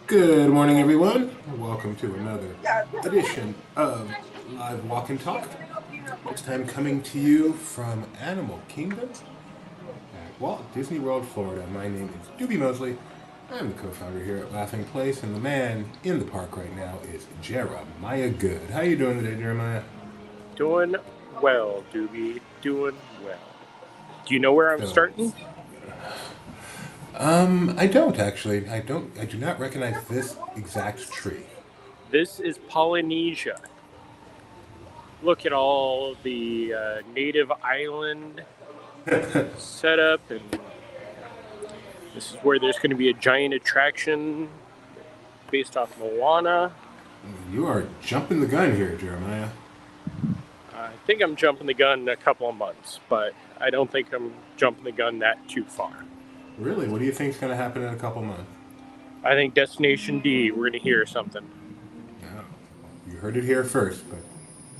Good morning, everyone. Welcome to another edition of Live Walk and Talk. This time coming to you from Animal Kingdom at Walt Disney World, Florida. My name is Doobie Mosley. I'm the co-founder here at Laughing Place, and the man in the park right now is Jeremiah Good. How you doing today, Jeremiah? Doing well, Doobie. Doing well. Do you know where I'm starting? I don't actually. I do not recognize this exact tree. This is Polynesia. Look at all the native island setup, and this is where there's going to be a giant attraction based off Moana. You are jumping the gun here, Jeremiah. I think I'm jumping the gun in a couple of months, but I don't think I'm jumping the gun that too far. Really? What do you think is going to happen in a couple months? I think Destination D, we're going to hear something. No. You heard it here first, but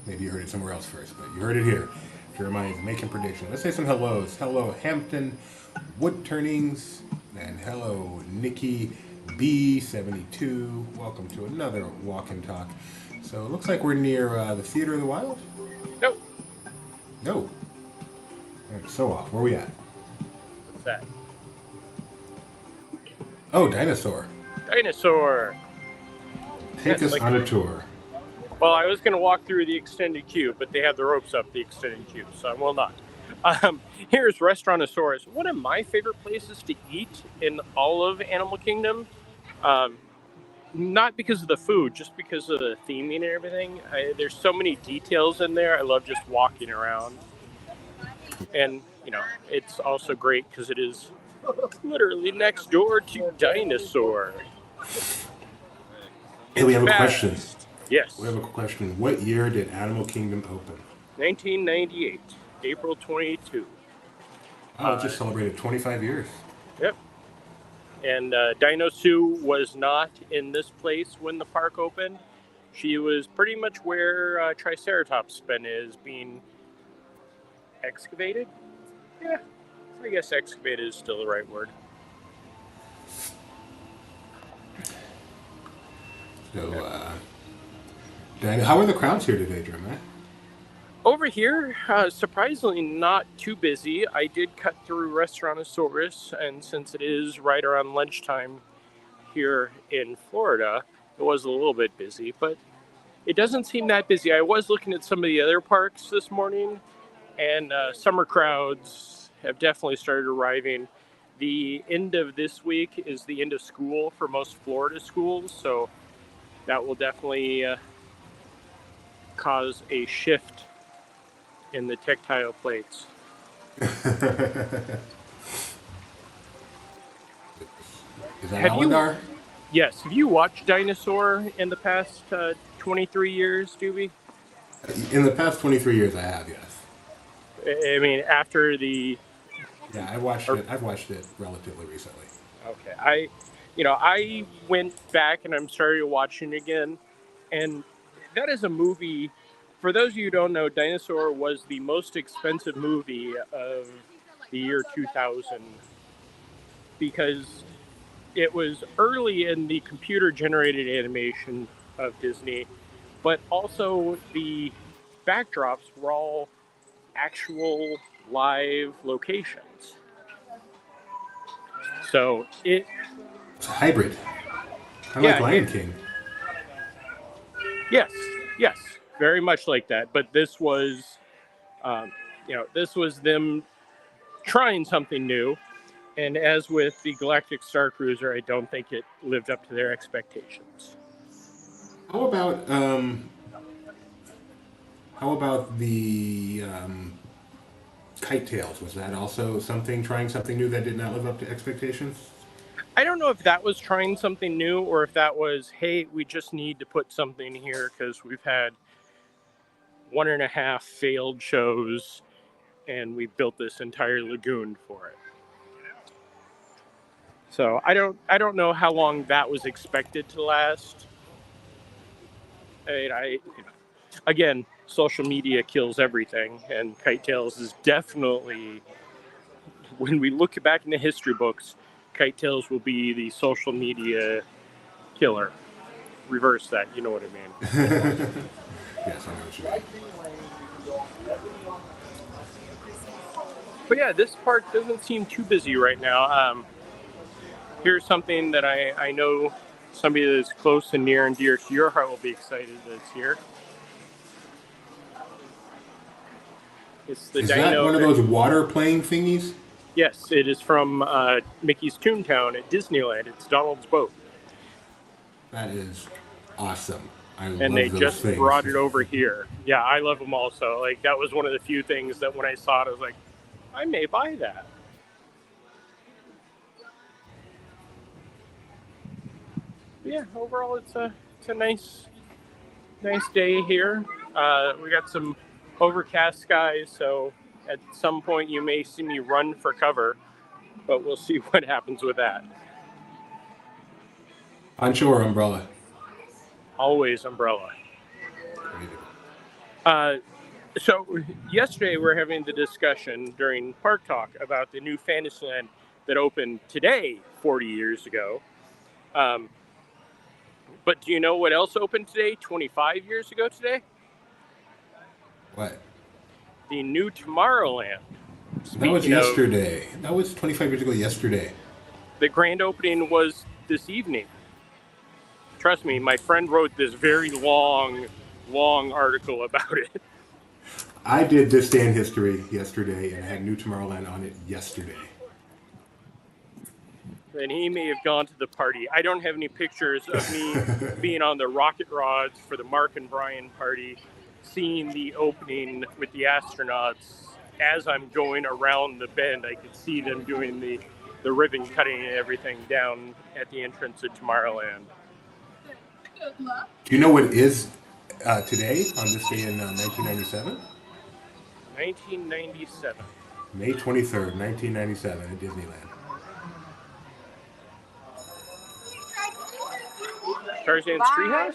maybe you heard it somewhere else first, but you heard it here. Jeremiah is making predictions. Let's say some hellos. Hello, Hampton Wood Turnings, and hello, Nikki B72. Welcome to another Walk and Talk. So it looks like we're near the Theater of the Wild? Nope. No. So off. Where are we at? What's that? Oh, Dinosaur. Dinosaur. Take us on a tour. Well, I was going to walk through the extended queue, but they have the ropes up the extended queue, so I will not. Here's Restaurantosaurus, one of my favorite places to eat in all of Animal Kingdom. Not because of the food, just because of the theming and everything. There's so many details in there. I love just walking around. And, it's also great because it is literally next door to Dinosaur. Hey, we have a question. Yes. We have a question. What year did Animal Kingdom open? 1998, April 22. Oh, it just celebrated 25 years. Yep. And Dino Sue was not in this place when the park opened. She was pretty much where Triceratops pen is being excavated. Yeah, I guess excavated is still the right word. So, how are the crowds here today, Jeremiah? Over here, surprisingly not too busy. I did cut through Restaurantosaurus, and since it is right around lunchtime here in Florida, it was a little bit busy, but it doesn't seem that busy. I was looking at some of the other parks this morning, and summer crowds have definitely started arriving. The end of this week is the end of school for most Florida schools, so that will definitely cause a shift in the tactile plates. Is that Aladar? Yes. Have you watched Dinosaur in the past 23 years, Doobie? In the past 23 years, I have, yes. I mean, after the... Yeah, I've watched it relatively recently. Okay. I went back and I'm started watching it again. And that is a movie... For those of you who don't know, Dinosaur was the most expensive movie of the year 2000 because it was early in the computer-generated animation of Disney, but also the backdrops were all actual live locations. So it's a hybrid. Kind of like Lion King. Yes. Very much like that, but this was, this was them trying something new, and as with the Galactic Star Cruiser, I don't think it lived up to their expectations. How about the Kite Tails? Was that also trying something new that did not live up to expectations? I don't know if that was trying something new or if that was, hey, we just need to put something here because we've had 1.5 failed shows, and we built this entire lagoon for it. So I don't know how long that was expected to last. Again, social media kills everything, and Kite Tails is definitely, when we look back in the history books, Kite Tails will be the social media killer. Reverse that, you know what I mean. Yes, I know what you mean. But yeah, this park doesn't seem too busy right now. Here's something that I know somebody that's close and near and dear to your heart will be excited that it's here. It's the Is dino. that one of those water playing thingies? Yes, it is from Mickey's Toontown at Disneyland. It's Donald's boat. That is awesome. I And they love those just things. brought it over here. Yeah, I love them also. Like, that was one of the few things that when I saw it, I was like, I may buy that. But yeah, overall, it's a nice day here. We got some overcast skies, so at some point you may see me run for cover, but we'll see what happens with that. Poncho or umbrella? Always umbrella. So yesterday we're having the discussion during Park Talk about the new Fantasyland that opened today, 40 years ago. But do you know what else opened today, 25 years ago today? What? The new Tomorrowland. That was yesterday. That was 25 years ago yesterday. The grand opening was this evening. Trust me, my friend wrote this very long article about it. I did This Day in History yesterday and had New Tomorrowland on it yesterday. And he may have gone to the party. I don't have any pictures of me being on the rocket rods for the Mark and Brian party, seeing the opening with the astronauts. As I'm going around the bend, I could see them doing the ribbon cutting and everything down at the entrance of Tomorrowland. Do you know what is today on this day in 1997? 1997. May 23rd, 1997 at Disneyland. Tarzan's Treehouse?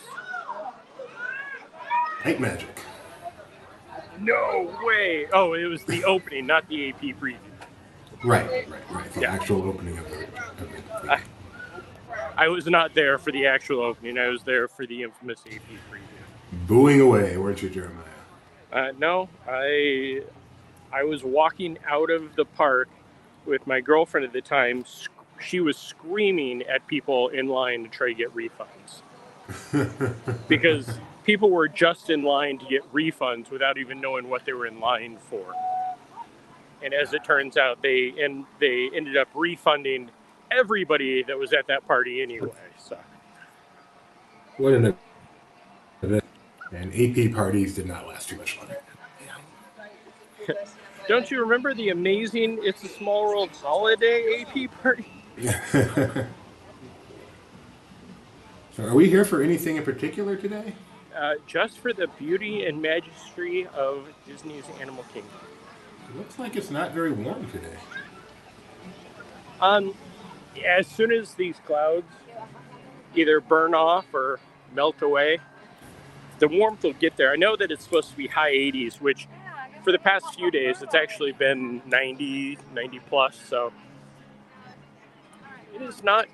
Night Magic. No way! Oh, it was the opening, not the AP preview. Right. The actual opening of it. I was not there for the actual opening. I was there for the infamous AP preview. Booing away, weren't you, Jeremiah? No, I was walking out of the park with my girlfriend at the time. She was screaming at people in line to try to get refunds. Because people were just in line to get refunds without even knowing what they were in line for. And as it turns out, they ended up refunding everybody that was at that party anyway. So. What an event. And AP parties did not last too much longer. Don't you remember the amazing It's a Small World holiday AP party? So are we here for anything in particular today? Just for the beauty and majesty of Disney's Animal Kingdom. It looks like it's not very warm today. As soon as these clouds either burn off or melt away, the warmth will get there. I know that it's supposed to be high 80s, which for the past few days, it's actually been 90 plus, so it is not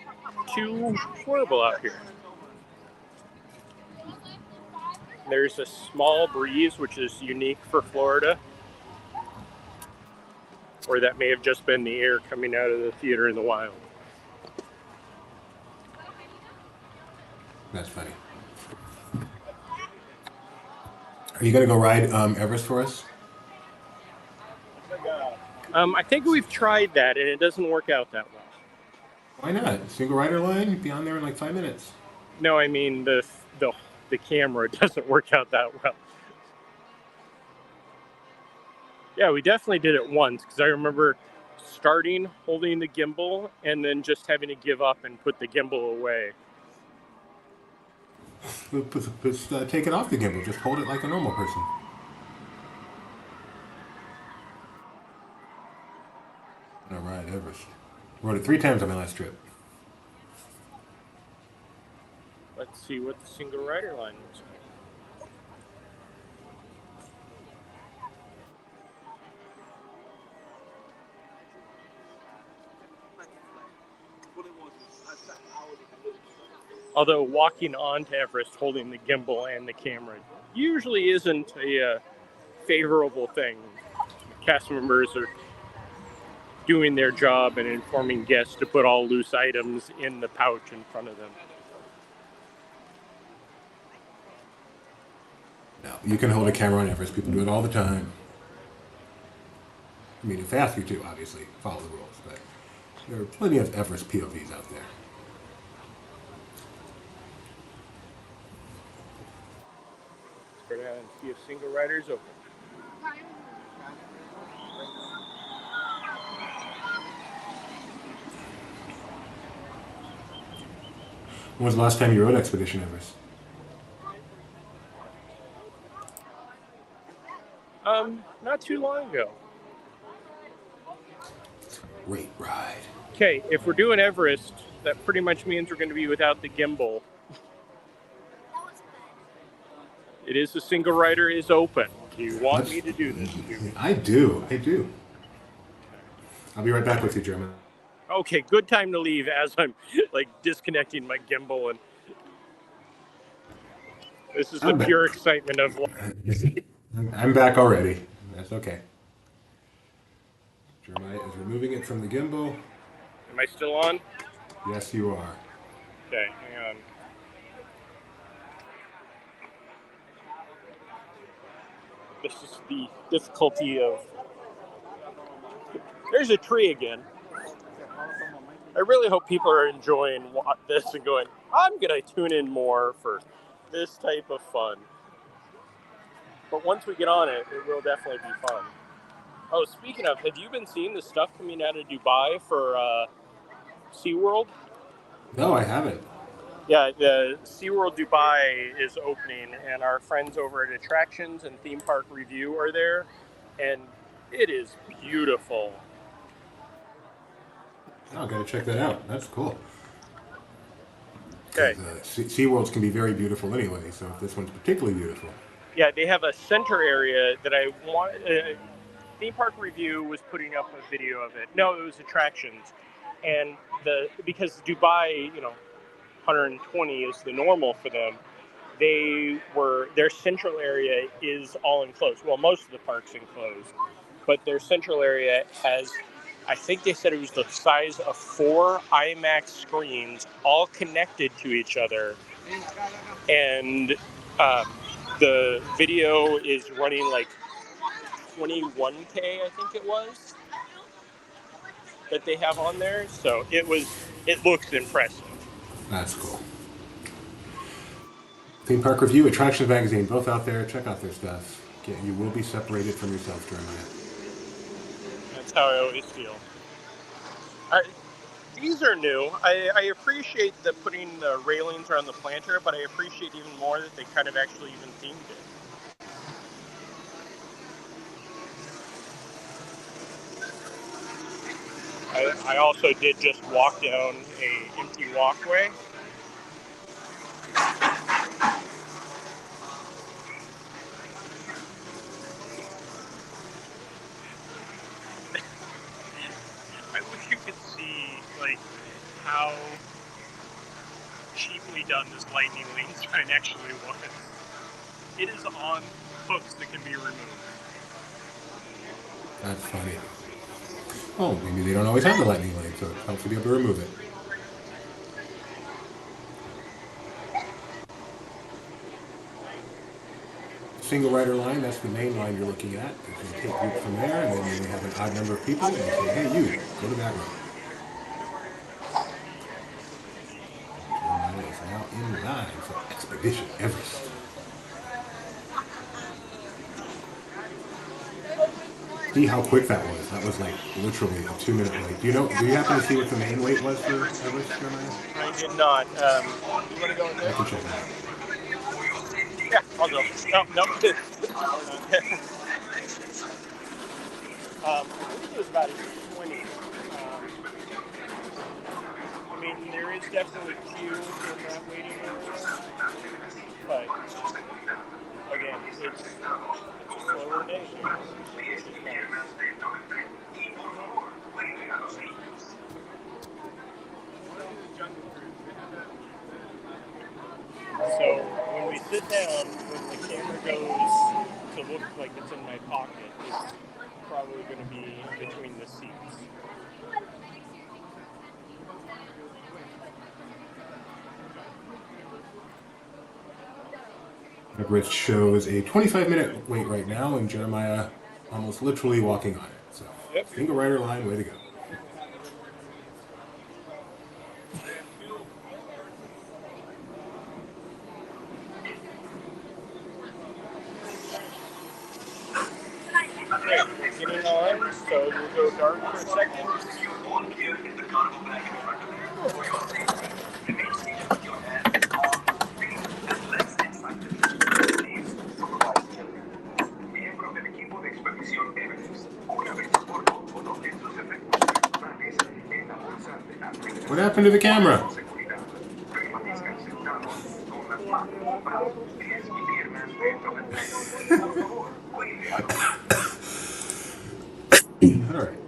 too horrible out here. There's a small breeze, which is unique for Florida. Or that may have just been the air coming out of the theater in the wild. That's funny. Are you going to go ride Everest for us? I think we've tried that, and it doesn't work out that well. Why not? Single rider line? You'd be on there in like 5 minutes. No, I mean the camera doesn't work out that well. Yeah, we definitely did it once, because I remember starting holding the gimbal and then just having to give up and put the gimbal away. Take it off the gimbal. Just hold it like a normal person. All right, Everest. Rode it 3 times on my last trip. Let's see what the single rider line looks like. Although walking onto Everest holding the gimbal and the camera usually isn't a favorable thing. Cast members are doing their job and informing guests to put all loose items in the pouch in front of them. No, you can hold a camera on Everest. People do it all the time. I mean, if they ask you to, obviously, follow the rules. But there are plenty of Everest POVs out there. Let's go down and see if single rider's open. When was the last time you rode Expedition Everest? Not too long ago. Great ride. Okay, if we're doing Everest, that pretty much means we're going to be without the gimbal. It is a single rider is open. Do you want me to do this? I do. I'll be right back with you, German. Okay, good time to leave as I'm like disconnecting my gimbal, and this is the pure excitement of life. I'm back already. That's okay. Jeremiah is removing it from the gimbal. Am I still on? Yes, you are. Okay, hang on. This is the difficulty of... There's a tree again. I really hope people are enjoying this and going, I'm going to tune in more for this type of fun. But once we get on it, it will definitely be fun. Oh, speaking of, have you been seeing the stuff coming out of Dubai for SeaWorld? No, I haven't. Yeah, the SeaWorld Dubai is opening, and our friends over at Attractions and Theme Park Review are there, and it is beautiful. Oh, I've got to check that out. That's cool. Okay. SeaWorlds can be very beautiful anyway, so if this one's particularly beautiful. Yeah, they have a center area that I want... Theme Park Review was putting up a video of it. No, it was Attractions. And because Dubai, 120 is the normal for them, their central area is all enclosed. Well, most of the park's enclosed, but their central area has, I think they said it was the size of 4 IMAX screens all connected to each other. And the video is running like 21K, I think it was, that they have on there. So it looks impressive. That's cool. Theme Park Review, Attractions Magazine, both out there. Check out their stuff. You will be separated from yourself, Jeremiah. That's how I always feel. These are new. I appreciate the putting the railings around the planter, but I appreciate even more that they kind of actually even themed it. I also did just walk down a empty walkway. I wish you could see how cheaply done this lightning lane sign actually was. It is on hooks that can be removed. That's funny. Oh, maybe they don't always have the lightning lane, so it helps to be able to remove it. Single rider line, that's the main line you're looking at. You can take groups from there, and then you have an odd number of people, and you say, hey, you, go to that road. Jeremiah is now in line for Expedition Everest. See how quick that was. That was like literally a 2-minute wait. Do you happen to see what the main wait was for Everest, Jeremiah? I did not. You want to go in there? I can check it out. Yeah, I'll go. No. I think it was about 20. I mean, there is definitely queue in that waiting area, but again, it's a slower day. This hand, when the camera goes to look like it's in my pocket, it's probably going to be between the seats. Which shows a 25-minute wait right now, and Jeremiah almost literally walking on it. So, Yep. single rider line, way to go. Okay, we're getting on, so we'll go dark for a second. What happened to the camera? All right.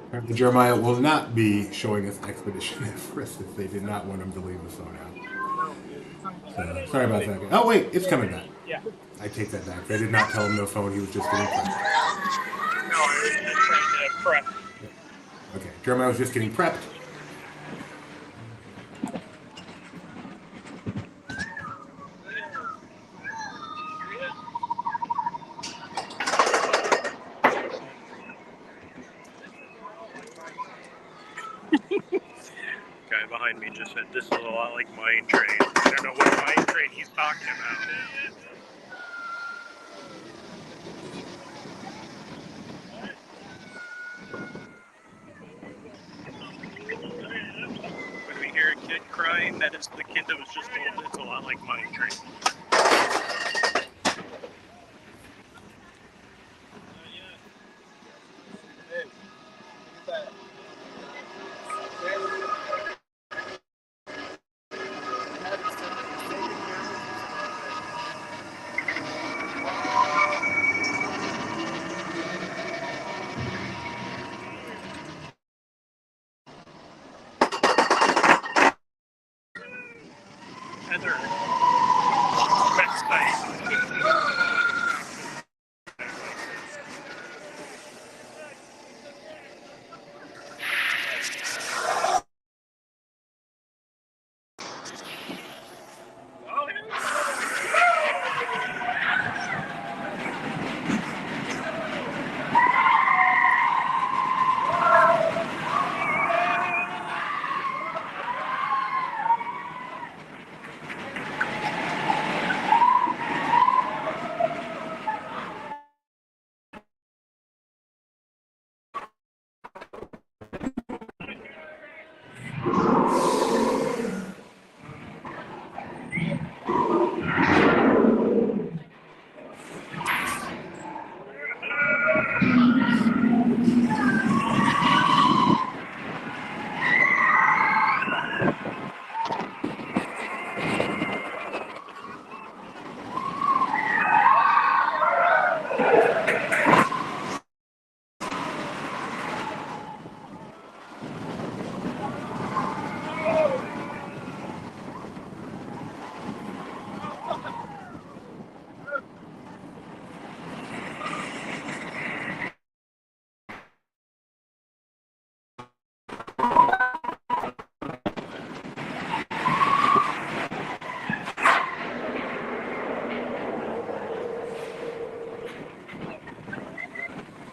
Apparently Jeremiah will not be showing us Expedition Everest if they did not want him to leave the phone out. So, sorry about that. Oh, wait, it's coming back. Yeah. I take that back. They did not tell him no phone. He was just getting prepped. No, I was just trying to prep. Okay, Jeremiah was just getting prepped. Guy behind me just said, this is a lot like Mine Train. I don't know what Mine Train he's talking about. When we hear a kid crying, that is the kid that was just told it's a lot like Mine Train. Heather. Best night.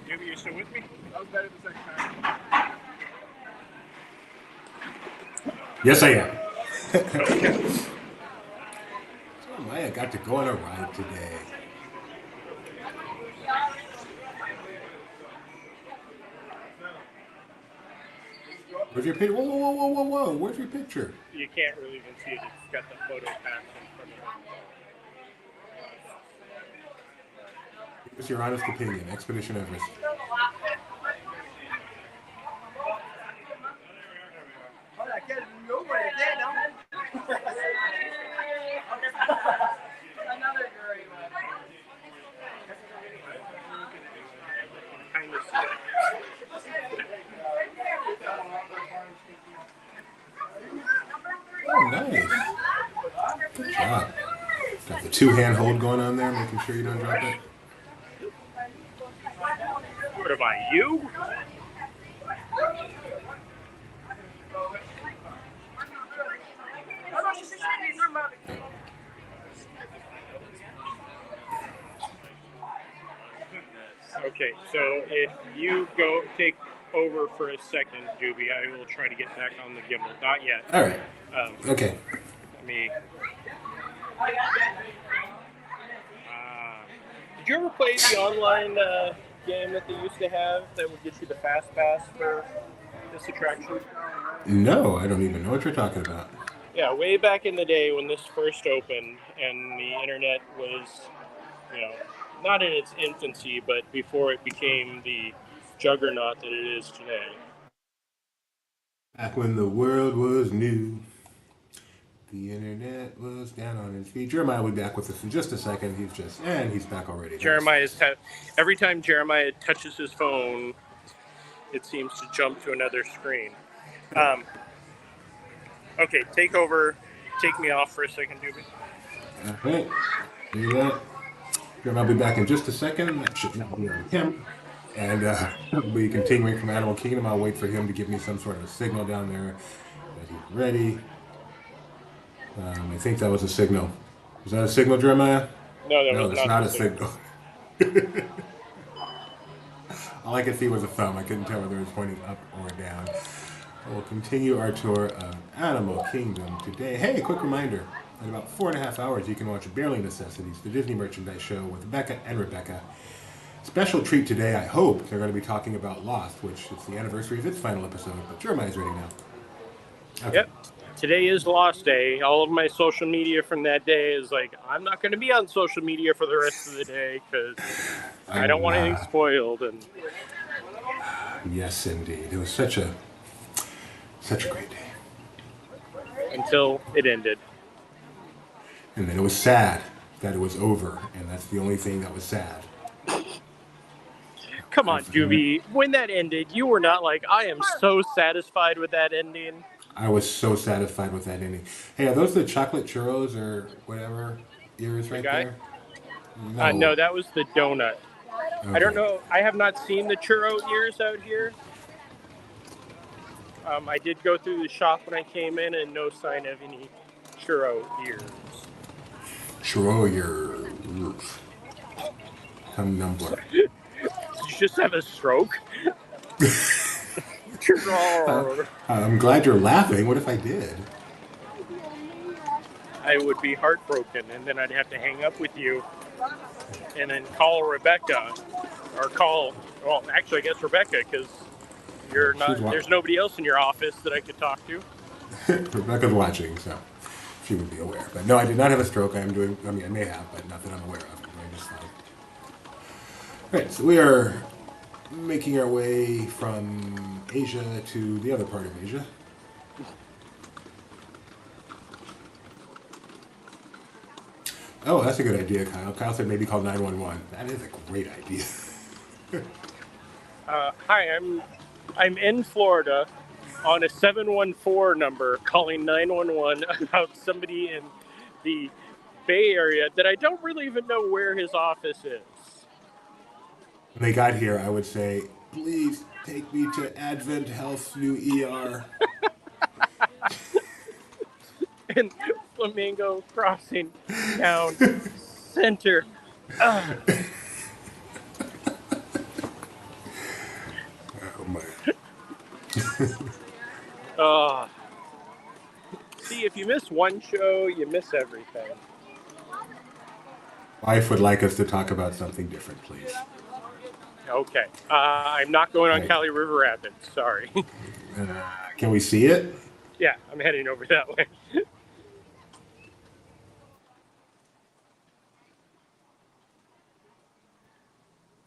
Maybe you're still with me? That was better the second time. Yes, I am. Jeremiah got to go on a ride today. Where's your picture? Whoa, whoa, whoa, whoa, whoa, whoa. Where's your picture? You can't really even see it. It's got the photo pass in front of it. Give us your honest opinion. Expedition Everest. Kind of sick. Oh, nice. Good job. Got the two-hand hold going on there, making sure you don't drop it. What am I, you? Okay, so if you go take over for a second, Doobie, I will try to get back on the gimbal. Not yet. All right. Okay. Let me. Did you ever play the online game that they used to have that would get you the fast pass for this attraction? No, I don't even know what you're talking about. Yeah, way back in the day when this first opened and the internet was, not in its infancy, but before it became the juggernaut that it is today. Back when the world was new, the internet was down on its feet. Jeremiah will be back with us in just a second. He's back already. Every time Jeremiah touches his phone, it seems to jump to another screen. Okay, take over. Take me off for a second, Doobie. All right. Do that. Jeremiah will be back in just a second. That should not be on camera. And we'll be continuing from Animal Kingdom. I'll wait for him to give me some sort of a signal down there that he's ready. I think that was a signal. Was that a signal, Jeremiah? No, that's not a signal. All I could see was a thumb. I couldn't tell whether it was pointing up or down. We'll continue our tour of Animal Kingdom today. Hey, quick reminder. In about 4.5 hours, you can watch Barely Necessities, the Disney merchandise show with Becca and Rebecca. Special treat today, I hope. They're going to be talking about Lost, which is the anniversary of its final episode. But Jeremiah's ready now. Okay. Yep. Today is Lost Day. All of my social media from that day is like, I'm not going to be on social media for the rest of the day because I don't want anything spoiled. And yes, indeed. It was such a great day. Until it ended. And then it was sad that it was over, and that's the only thing that was sad. Come on, Doobie. When that ended, you were not like, I am so satisfied with that ending. I was so satisfied with that ending. Hey, are those the chocolate churros or whatever ears right there? No, that was the donut. Okay. I don't know. I have not seen the churro ears out here. I did go through the shop when I came in and no sign of any churro ears. Churro ears. Tongue numbler. Did you just have a stroke? I'm glad you're laughing. What if I did? I would be heartbroken, and then I'd have to hang up with you and then call Rebecca. I guess Rebecca, because there's nobody else in your office that I could talk to. Rebecca's watching, so she would be aware. But no, I did not have a stroke. I may have, but not that I'm aware of. All right, so we are making our way from Asia to the other part of Asia. Oh, that's a good idea, Kyle. Kyle said maybe call 911. That is a great idea. Hi, I'm in Florida on a 714 number calling 911 about somebody in the Bay Area that I don't really even know where his office is. When they got here, I would say, please take me to Advent Health's new ER. In Flamingo Crossing Town Center. Oh, man. See, if you miss one show, you miss everything. Wife would like us to talk about something different, please. Okay. I'm not going on Cali River Rapids. Sorry. Can we see it? Yeah, I'm heading over that way.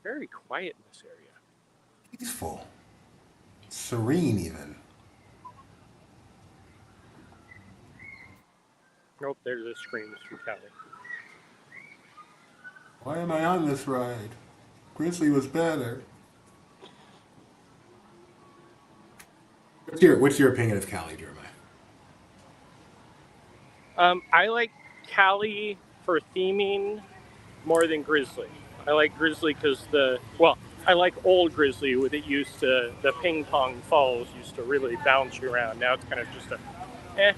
Very quiet in this area. Peaceful. Serene, even. Nope, there's the screams from Cali. Why am I on this ride? Grizzly was better. What's your opinion of Cali, Jeremiah? I like Cali for theming more than Grizzly. I like Grizzly because I like old Grizzly with it used to, the ping pong falls used to really bounce you around. Now it's kind of just eh.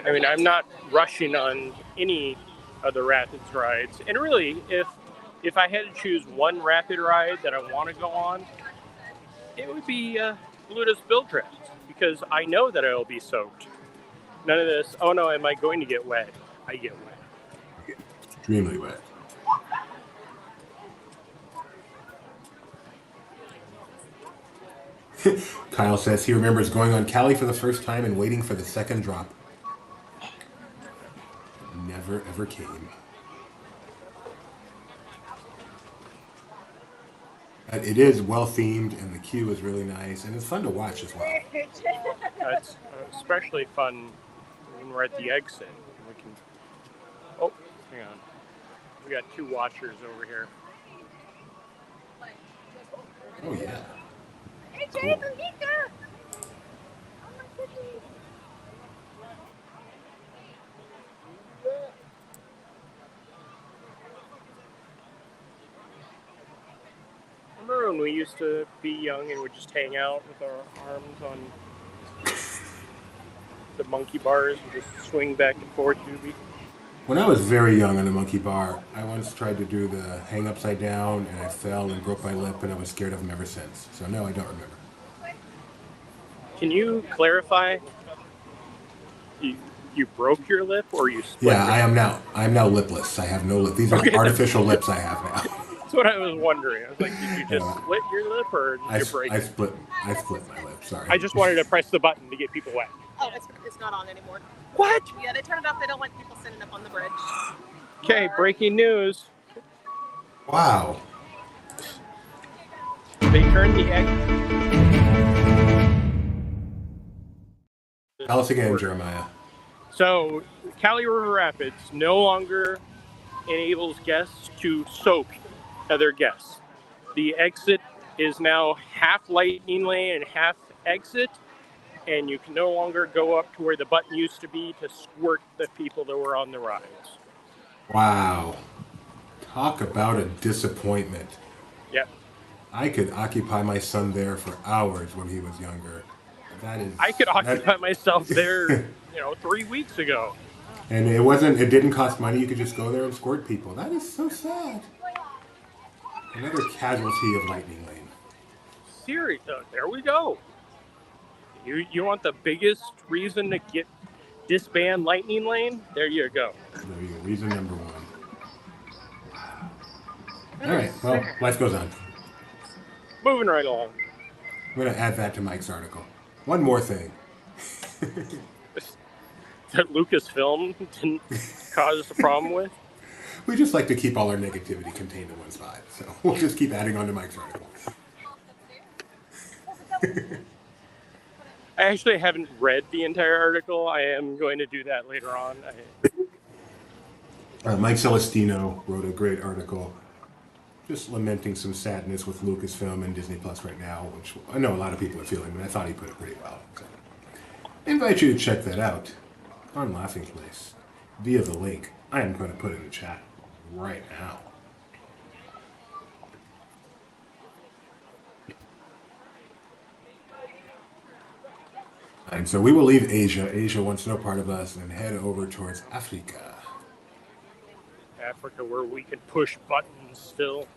I mean, I'm not rushing on any of the Rapids rides. And really, if I had to choose one rapid ride that I want to go on, it would be Bluto's Bill Trip, because I know that I'll be soaked. None of this, oh no, am I going to get wet? I get wet. Extremely wet. Kyle says he remembers going on Cali for the first time and waiting for the second drop. Never ever came. But it is well themed, and the queue is really nice, and it's fun to watch as well. It's especially fun when we're at the exit. We can. Oh, hang on. We got two watchers over here. Oh yeah. Hey, Cool. Jay, Mika! Oh my goodness. Remember when we used to be young and would just hang out with our arms on the monkey bars and just swing back and forth, doobie? When I was very young on a monkey bar, I once tried to do the hang upside down, and I fell and broke my lip, and I was scared of them ever since. So no, I don't remember. Can you clarify? You broke your lip, or you split? Yeah, I am now lipless. I have no lip. These are artificial lips I have now. That's what I was wondering. I was like, did you just split your lip, or did you break I it? split my lip. Sorry. I just wanted to press the button to get people wet. Oh, it's not on anymore. What? Yeah, they turned it off. They don't like people sitting up on the bridge. Okay, breaking news. Wow. They turned the exit. Tell us again, Jeremiah. So, Cali River Rapids no longer enables guests to soak other guests. The exit is now half lightning lane and half exit, and you can no longer go up to where the button used to be to squirt the people that were on the rides. Wow. Talk about a disappointment. Yep. I could occupy my son there for hours when he was younger. I could occupy myself there, 3 weeks ago. And it didn't cost money. You could just go there and squirt people. That is so sad. Another casualty of Lightning Lane. Seriously, there we go. You want the biggest reason to disband Lightning Lane? There you go. There you go. Reason number one. All right. Well, life goes on. Moving right along. I'm going to add that to Mike's article. One more thing. That Lucasfilm didn't cause a problem with? We just like to keep all our negativity contained in one spot. So we'll just keep adding on to Mike's article. I actually haven't read the entire article. I am going to do that later on. Mike Celestino wrote a great article just lamenting some sadness with Lucasfilm and Disney Plus right now, which I know a lot of people are feeling, but I thought he put it pretty well. So I invite you to check that out on Laughing Place via the link I am going to put in the chat right now. And so we will leave Asia. Asia wants no part of us, and head over towards Africa. Africa, where we can push buttons still.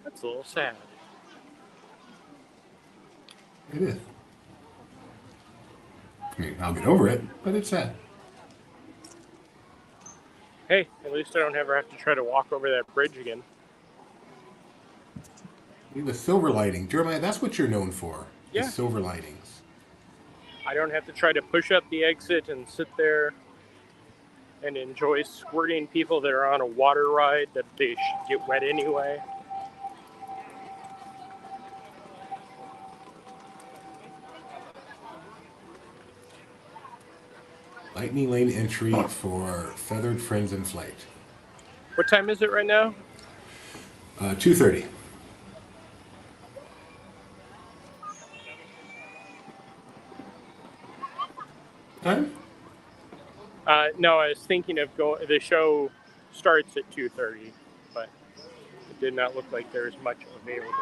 That's a little sad. It is. I mean, I'll get over it, but it's sad. Hey, at least I don't ever have to try to walk over that bridge again. The silver lighting. Jeremiah, that's what you're known for. Yeah. The silver lightings. I don't have to try to push up the exit and sit there and enjoy squirting people that are on a water ride that they should get wet anyway. Lightning lane entry for Feathered Friends in Flight. What time is it right now? 2:30. Time? No, I was thinking of going. The show starts at 2:30, but it did not look like there's much available.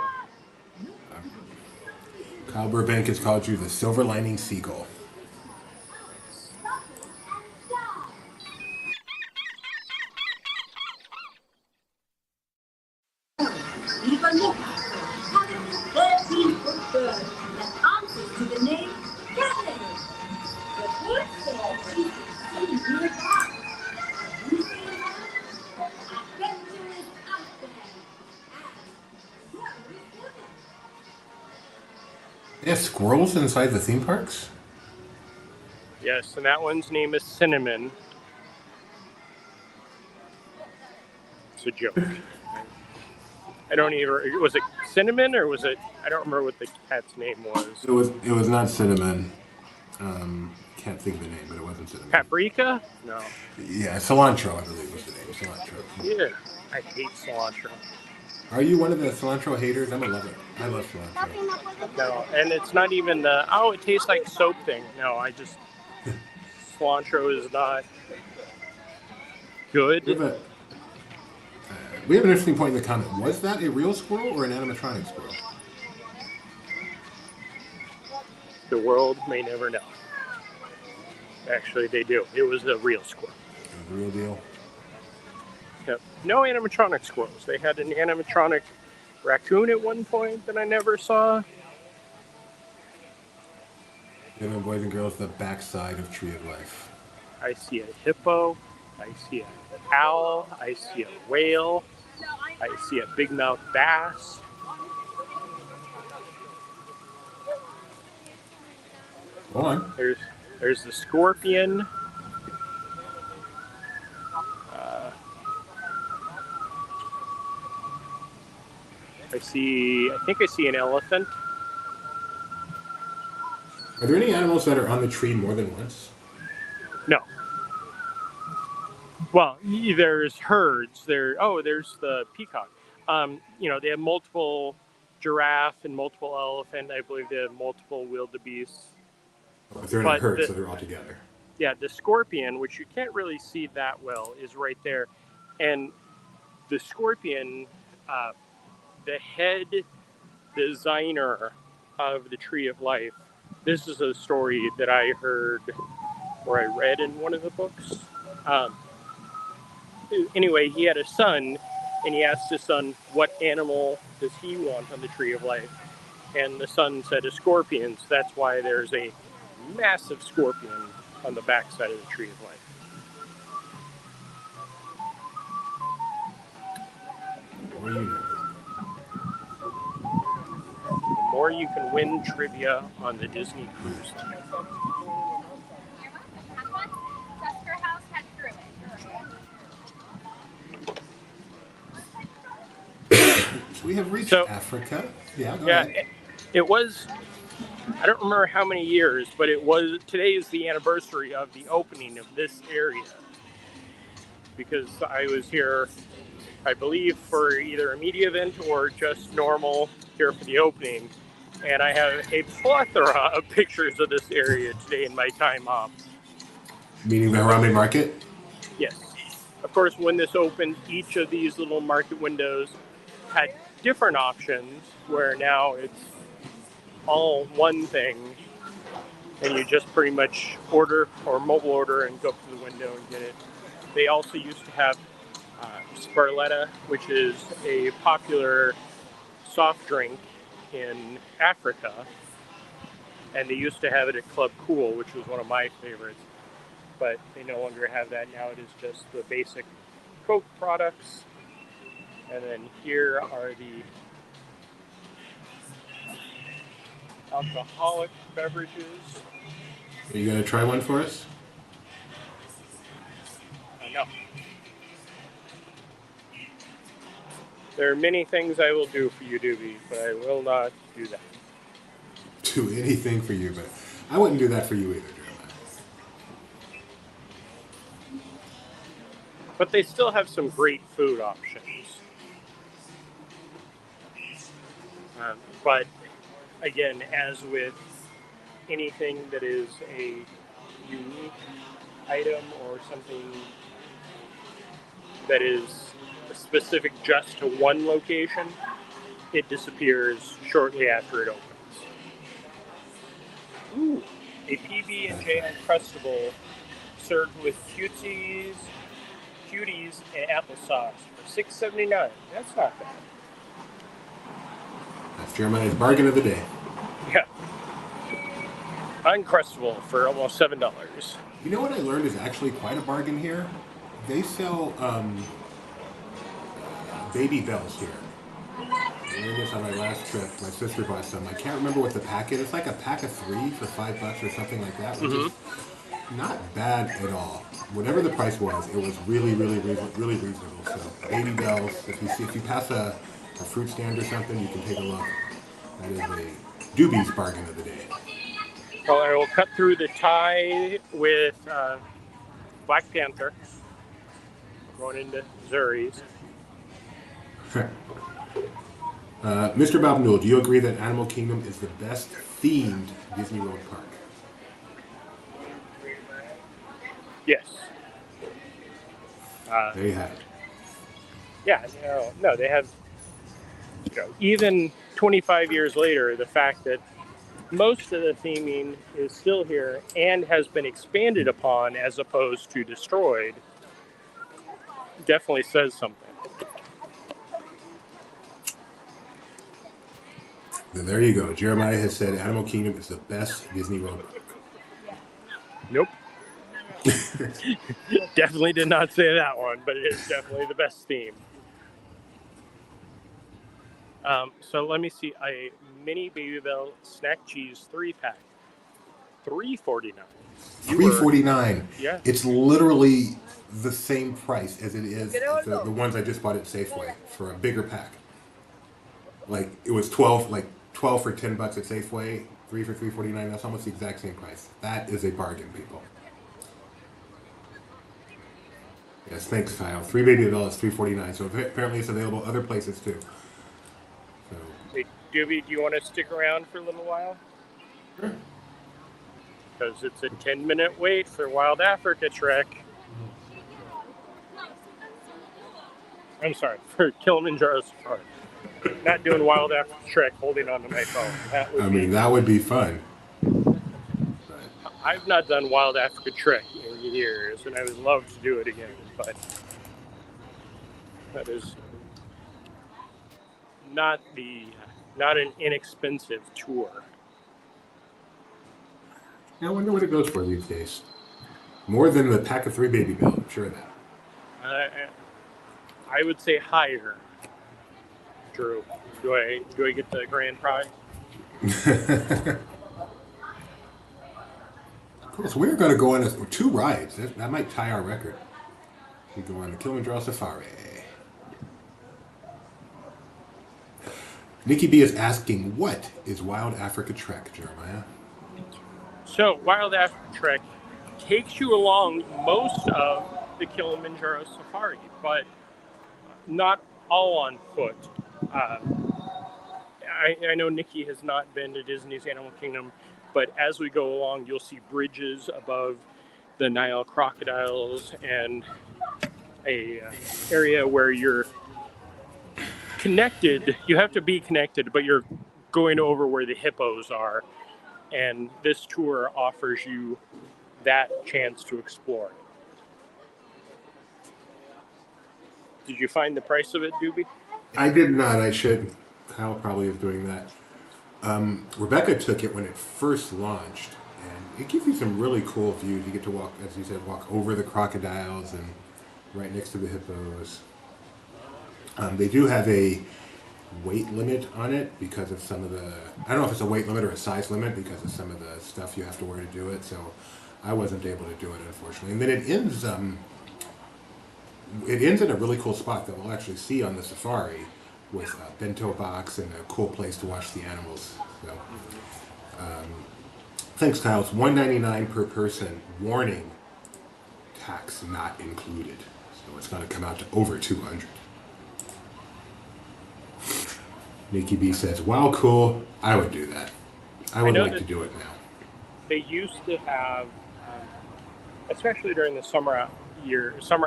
Kyle Burbank has called you the silver lining seagull. Leave a note. 13-foot bird that answers to the name Kevin. The bird says he can see nearby. You see her? Adventure is out there. And so is Kevin. They have squirrels inside the theme parks? Yes, and that one's name is Cinnamon. It's a joke. I don't even. Was it Cinnamon or was it? I don't remember what the cat's name was. It was not Cinnamon. Can't think of the name, but it wasn't Cinnamon. Paprika? No. Yeah, Cilantro, I believe was the name. Cilantro. Yeah, I hate cilantro. Are you one of the cilantro haters? I'm a lover. I love cilantro. No, and it's not even the. Oh, it tastes like soap thing. No, I just. Cilantro is not good. We have an interesting point in the comment. Was that a real squirrel or an animatronic squirrel? The world may never know. Actually, they do. It was a real squirrel. The real deal. Yep. No animatronic squirrels. They had an animatronic raccoon at one point that I never saw. Gentlemen, boys and girls, the backside of Tree of Life. I see a hippo. I see an owl. I see a whale. I see a big mouth bass. Go on. There's the scorpion. I think I see an elephant. Are there any animals that are on the tree more than once? No. Well, there's herds. There's the peacock. They have multiple giraffe and multiple elephant. I believe they have multiple wildebeest. If they're in a herd, so they're all together. Yeah, the scorpion, which you can't really see that well, is right there. And the scorpion, the head designer of the Tree of Life, this is a story that I heard or I read in one of the books. Anyway, he had a son, and he asked his son, what animal does he want on the Tree of Life? And the son said a scorpion. So that's why there's a massive scorpion on the backside of the Tree of Life. What do you know? The more you can win trivia on the Disney cruise line. We have reached Africa. Yeah, go ahead. It was, I don't remember how many years, but today is the anniversary of the opening of this area. Because I was here, I believe, for either a media event or just normal here for the opening. And I have a plethora of pictures of this area today in my time off. Meaning the Harambe Market? Yes. Of course, when this opened, each of these little market windows had different options where now it's all one thing and you just pretty much order or mobile order and go up to the window and get it. They also used to have Sparletta, which is a popular soft drink in Africa, and they used to have it at Club Cool, which was one of my favorites, but they no longer have that. Now it is just the basic Coke products. And then here are the alcoholic beverages. Are you going to try one for us? No. There are many things I will do for you, Doobie, but I will not do that. Do anything for you, but I wouldn't do that for you either, but they still have some great food options. But again, as with anything that is a unique item or something that is specific just to one location, it disappears shortly after it opens. Ooh, a PB&J Uncrustable served with cuties and applesauce for $6.79. That's not bad. That's Jeremiah's bargain of the day. Yeah. Uncrustable for almost $7. You know what I learned is actually quite a bargain here? They sell baby bells here. I learned this on my last trip. My sister bought some. I can't remember what the pack is. It's like a pack of 3 for $5 or something like that, which is not bad at all. Whatever the price was, it was really reasonable. So baby bells. If you pass a fruit stand or something, you can take a look. That is a Doobie's bargain of the day. Well, I will cut through the tie with Black Panther, going into Zuri's. Mr. Babnul, do you agree that Animal Kingdom is the best themed Disney World park? Yes. There you have it. Yeah, no, they have, even 25 years later, the fact that most of the theming is still here and has been expanded upon as opposed to destroyed definitely says something. Then there you go. Jeremiah has said Animal Kingdom is the best Disney World park. Nope. Definitely did not say that one, but it is definitely the best theme. So let me see. A mini Baby Bell snack cheese 3-pack, $3.49. $3.49. Yeah. It's literally the same price as it is the ones I just bought at Safeway for a bigger pack. Like it was 12 for $10 at Safeway, 3 for $3.49. That's almost the exact same price. That is a bargain, people. Yes, thanks, Kyle. 3 Baby Bell is $3.49. So apparently it's available other places too. So. Hey, Doobie, do you want to stick around for a little while? Sure. Because it's a 10-minute wait for Wild Africa Trek. I'm sorry, for Kilimanjaro Safari. Not doing Wild Africa Trek holding onto my phone. That would be fun. I've not done Wild Africa Trek in years, and I would love to do it again, but that is not an inexpensive tour. I wonder what it goes for these days. More than the pack of 3 Baby Bell, I'm sure of that. I would say higher. Drew, do I get the grand prize? Cool. So we're going to go on 2 rides. That might tie our record. We go on the Kilimanjaro Safari. Nikki B is asking, what is Wild Africa Trek, Jeremiah? So, Wild Africa Trek takes you along most of the Kilimanjaro Safari, but not all on foot. I know Nikki has not been to Disney's Animal Kingdom, but as we go along, you'll see bridges above the Nile crocodiles and a area where you're connected. You have to be connected, but you're going over where the hippos are. And this tour offers you that chance to explore. Did you find the price of it, Doobie? I did not. I should. Kyle probably is doing that. Rebecca took it when it first launched, and it gives you some really cool views. You get to walk, as you said, walk over the crocodiles and right next to the hippos. They do have a weight limit on it because of some of the, I don't know if it's a weight limit or a size limit because of some of the stuff you have to wear to do it, so I wasn't able to do it, unfortunately. And then it ends in a really cool spot that we'll actually see on the safari with a bento box and a cool place to watch the animals. So, thanks, Kyle. It's $199 per person. Warning, tax not included. So, So it's going to come out to over 200. Nikki B says, wow, cool. I would do that. I would like to do it now. They used to have, especially during the summer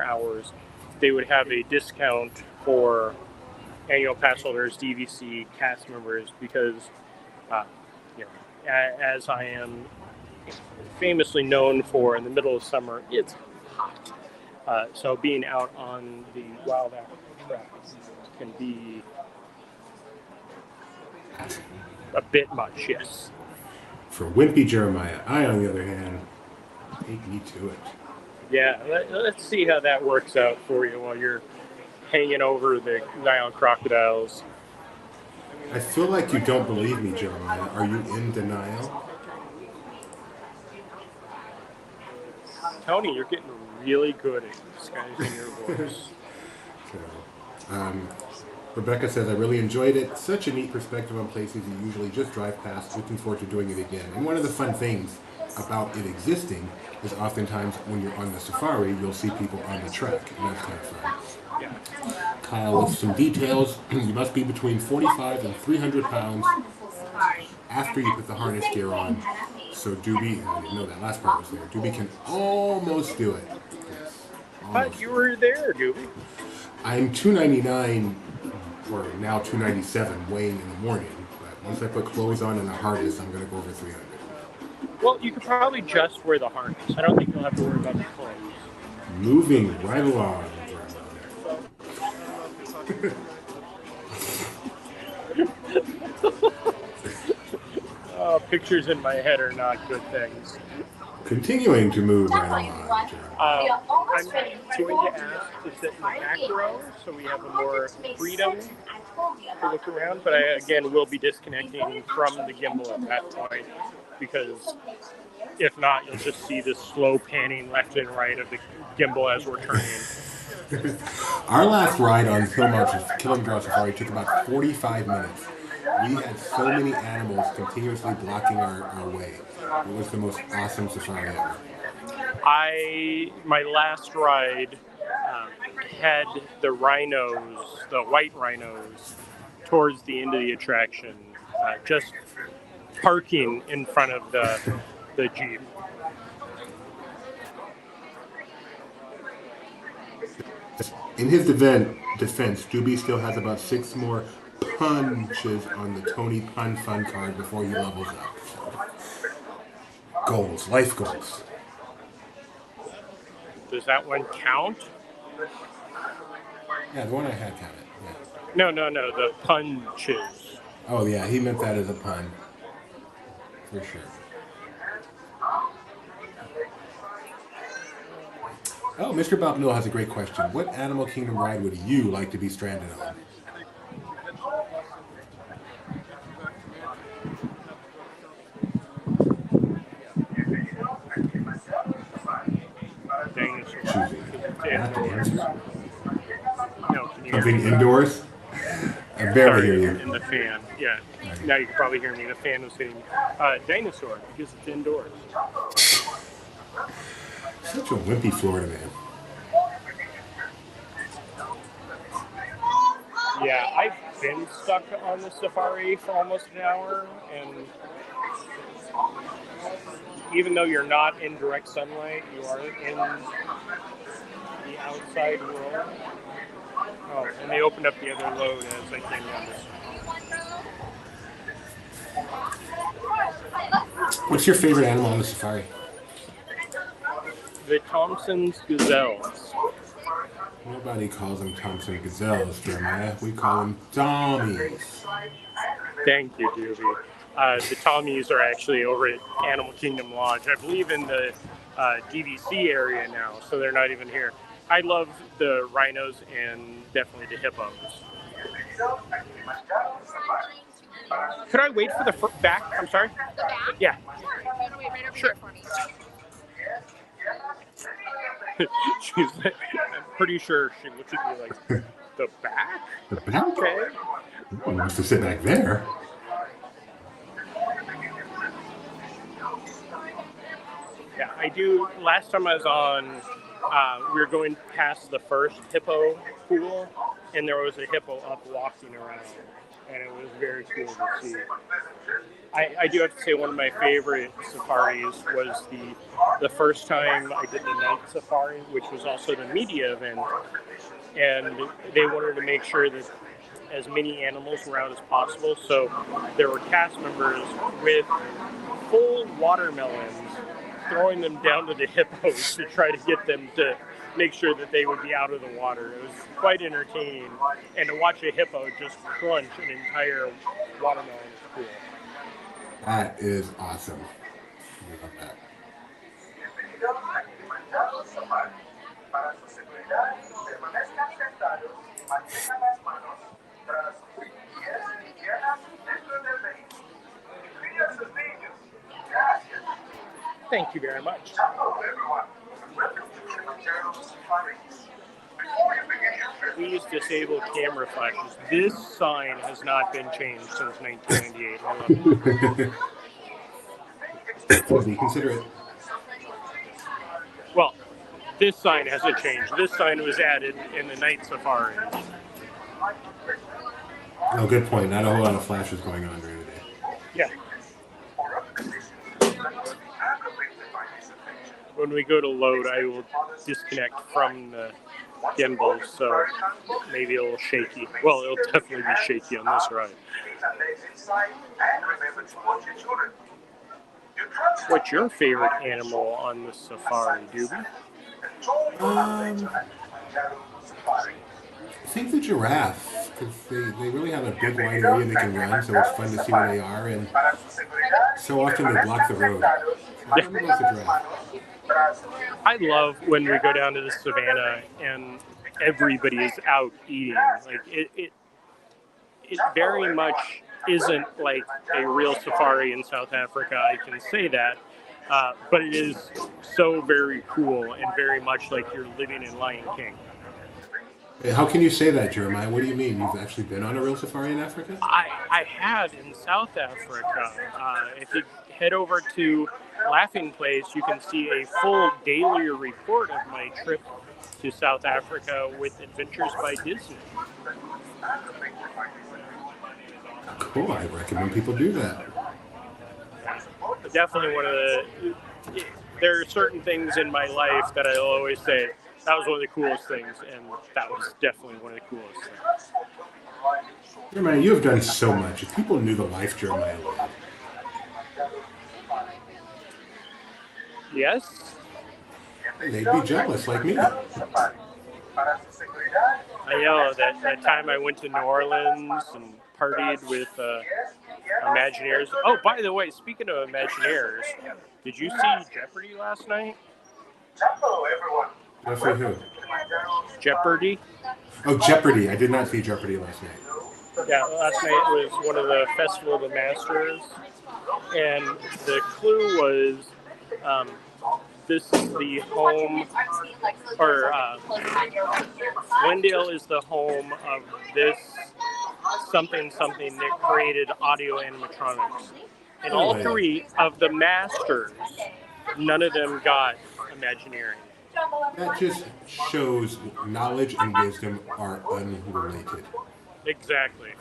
hours, they would have a discount for annual pass holders, DVC cast members, because, as I am famously known for, in the middle of summer, it's hot. So being out on the wild hour tracks can be a bit much, yes. For wimpy Jeremiah, I, on the other hand, take me to it. Yeah, let's see how that works out for you while you're hanging over the Nile crocodiles. I feel like you don't believe me, Jeremiah. Are you in denial? Tony, you're getting really good at disguising your voice. Rebecca says, I really enjoyed it. Such a neat perspective on places you usually just drive past. Looking forward to doing it again. And one of the fun things about it existing is oftentimes when you're on the safari, you'll see people on the track. And that's kind of fun. Yeah. Kyle with some details. You must be between 45 and 300 pounds after you put the harness gear on. So Doobie, I didn't know that last part was there. Doobie can almost do it. Yes, But you were there, Doobie. I'm 299, or now 297, weighing in the morning. But once I put clothes on and a harness, I'm going to go over 300. Well, you could probably just wear the harness. I don't think you'll have to worry about the clothes. Moving right along. Pictures in my head are not good things. Continuing to move right along. I'm going to ask to sit in the back row so we have a more freedom to look around, but I, again, will be disconnecting from the gimbal at that point, because if not, you'll just see this slow panning left and right of the gimbal as we're turning. Our last ride on Kilimanjaro Safari took about 45 minutes. We had so many animals continuously blocking our way. It was the most awesome safari ever. My last ride had the rhinos, the white rhinos, towards the end of the attraction, just parking in front of the Jeep. In his defense, Doobie still has about 6 more punches on the Tony Pun Fun card before he levels up. Goals, life goals. Does that one count? Yeah, the one I had counted. Yeah. No, the punches. Oh yeah, he meant that as a pun. For sure. Oh, Mr. Bob Noel has a great question. What Animal Kingdom ride would you like to be stranded on? No, can you something indoors? I barely hear you. In the fan, yeah. Now you can probably hear me. The fan was saying dinosaur because it's indoors. Such a wimpy Florida man. Yeah, I've been stuck on the safari for almost an hour, and even though you're not in direct sunlight, you are in the outside world. Oh, and they opened up the other load as I came down this. What's your favorite animal on the safari? The Thompson's gazelles. Nobody calls them Thompson gazelles, Jeremiah. We call them Tommies. Thank you, Doobie. The Tommies are actually over at Animal Kingdom Lodge, I believe in the DVC area now, so they're not even here. I love the rhinos and definitely the hippos. Could I wait for the back? I'm sorry? The back? Yeah. Sure. For me. She's like, I'm pretty sure she looks at me like, the back? The back? Okay. He wants to sit back there. Yeah, I do. Last time I was on we were going past the first hippo pool, and there was a hippo up walking around, and it was very cool to see. I do have to say one of my favorite safaris was the first time I did the night safari, which was also the media event, and they wanted to make sure that as many animals were out as possible, so there were cast members with full watermelons throwing them down to the hippos to try to get them to make sure that they would be out of the water. It was quite entertaining, and to watch a hippo just crunch an entire watermelon is cool. That is awesome. I love that. Thank you very much. Please disable camera flashes. This sign has not been changed since 1998. I love it. Be considerate. Well, this sign hasn't changed. This sign was added in the night safari. Oh, good point. Not a whole lot of flashes going on during the day. Yeah. When we go to load, I will disconnect from the gimbal, so maybe a little shaky. Well, it'll definitely be shaky on this ride. What's your favorite animal on the safari, Doobie? I think the giraffe, because they really have a big wide area they can run, so it's fun to see where they are, and so often they block the road. So I'm gonna go with the giraffe. I love when we go down to the savannah and everybody is out eating. Like it very much isn't like a real safari in South Africa, I can say that, but it is so very cool and very much like you're living in Lion King. How can you say that, Jeremiah? What do you mean? You've actually been on a real safari in Africa? I had in South Africa. If you head over to Laughing Place, you can see a full daily report of my trip to South Africa with Adventures by Disney. Cool. I recommend people do that. Definitely one of the... There are certain things in my life that I'll always say, that was one of the coolest things, and that was definitely one of the coolest things. Jeremiah, you have done so much. If people knew the life Jeremiah lived. Yes? They'd be jealous, like me. I know, that time I went to New Orleans and partied with Imagineers. Oh, by the way, speaking of Imagineers, did you see Jeopardy last night? For who? Jeopardy? Oh, Jeopardy. I did not see Jeopardy last night. Yeah, last night was one of the Festival of the Masters, and the clue was this is the home, or Glendale is the home of this something that created audio animatronics. And all three of the masters, none of them got Imagineering. That just shows knowledge and wisdom are unrelated. Exactly.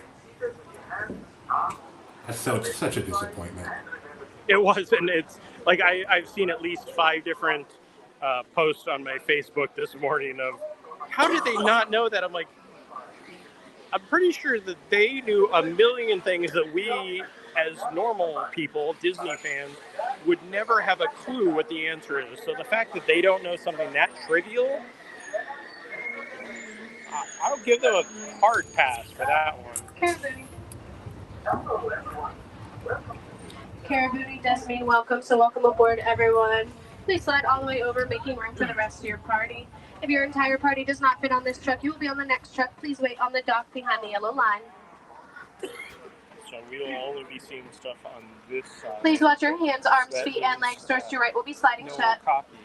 That's such a disappointment. It was, and it's like I've seen at least 5 different posts on my Facebook this morning of how did they not know that? I'm like, I'm pretty sure that they knew a million things that we, as normal people, Disney fans, would never have a clue what the answer is. So the fact that they don't know something that trivial, I'll give them a hard pass for that one. Caribooty does mean welcome, so welcome aboard, everyone. Please slide all the way over, making room for the rest of your party. If your entire party does not fit on this truck, you will be on the next truck. Please wait on the dock behind the yellow line. So we will only be seeing stuff on this side. Please watch your hands, arms, feet, and legs. Doors to your right will be sliding no shut. Copy.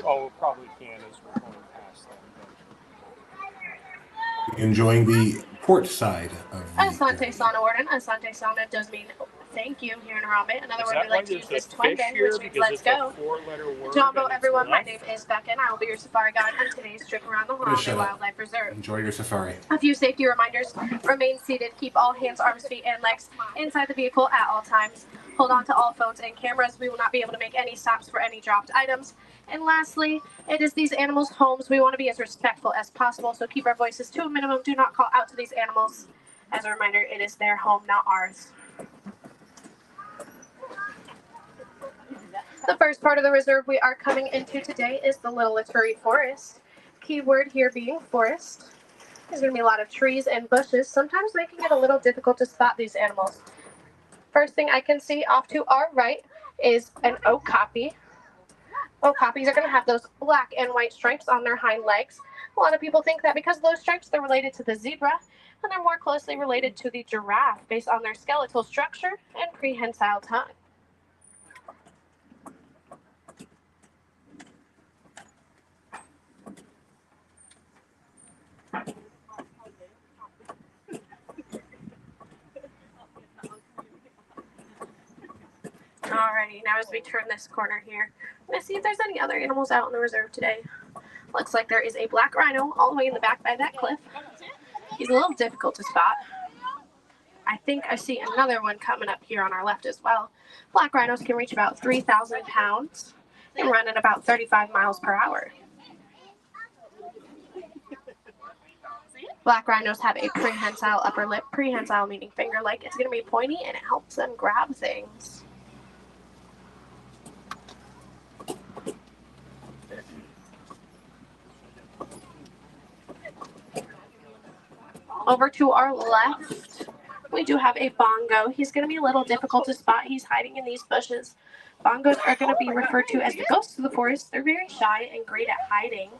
Oh, we probably can as we're going past them. Enjoying the port side of the Asante Sana Warden. Asante Sana does mean Thank you here in Harambe. Another Is word that we why like to there's use a is fish twende, here? which means Because let's it's a go. 4-letter word. Jumbo, and it's everyone, my left. name is Becca, and I will be your safari guide on today's trip around the Harambe Shut up. Wildlife Reserve. Enjoy your safari. A few safety reminders. Remain seated. Keep all hands, arms, feet, and legs inside the vehicle at all times. Hold on to all phones and cameras. We will not be able to make any stops for any dropped items. And lastly, it is these animals' homes. We want to be as respectful as possible, so keep our voices to a minimum. Do not call out to these animals. As a reminder, it is their home, not ours. The first part of the reserve we are coming into today is the Little Ituri Forest. Key word here being forest. There's going to be a lot of trees and bushes, sometimes making it a little difficult to spot these animals. First thing I can see off to our right is an okapi. Okapis are going to have those black and white stripes on their hind legs. A lot of people think that because of those stripes they're related to the zebra, and they're more closely related to the giraffe based on their skeletal structure and prehensile tongue. Alrighty, now as we turn this corner here, I'm going to see if there's any other animals out in the reserve today. Looks like there is a black rhino all the way in the back by that cliff. He's a little difficult to spot. I think I see another one coming up here on our left as well. Black rhinos can reach about 3,000 pounds and run at about 35 miles per hour. Black rhinos have a prehensile upper lip, prehensile meaning finger-like. It's going to be pointy and it helps them grab things. Over to our left, we do have a bongo. He's going to be a little difficult to spot. He's hiding in these bushes. Bongos are going to be referred to as the ghosts of the forest. They're very shy and great at hiding.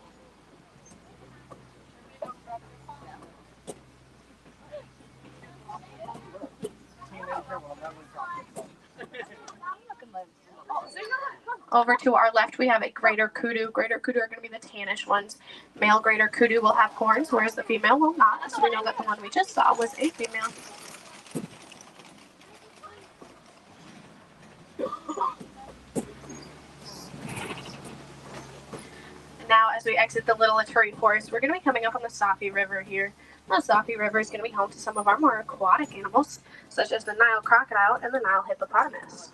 Over to our left, we have a greater kudu. Greater kudu are going to be the tannish ones. Male greater kudu will have horns, whereas the female will not. So we know that the one we just saw was a female. Now, as we exit the Little Ituri Forest, we're going to be coming up on the Safi River here. The Safi River is going to be home to some of our more aquatic animals, such as the Nile crocodile and the Nile hippopotamus.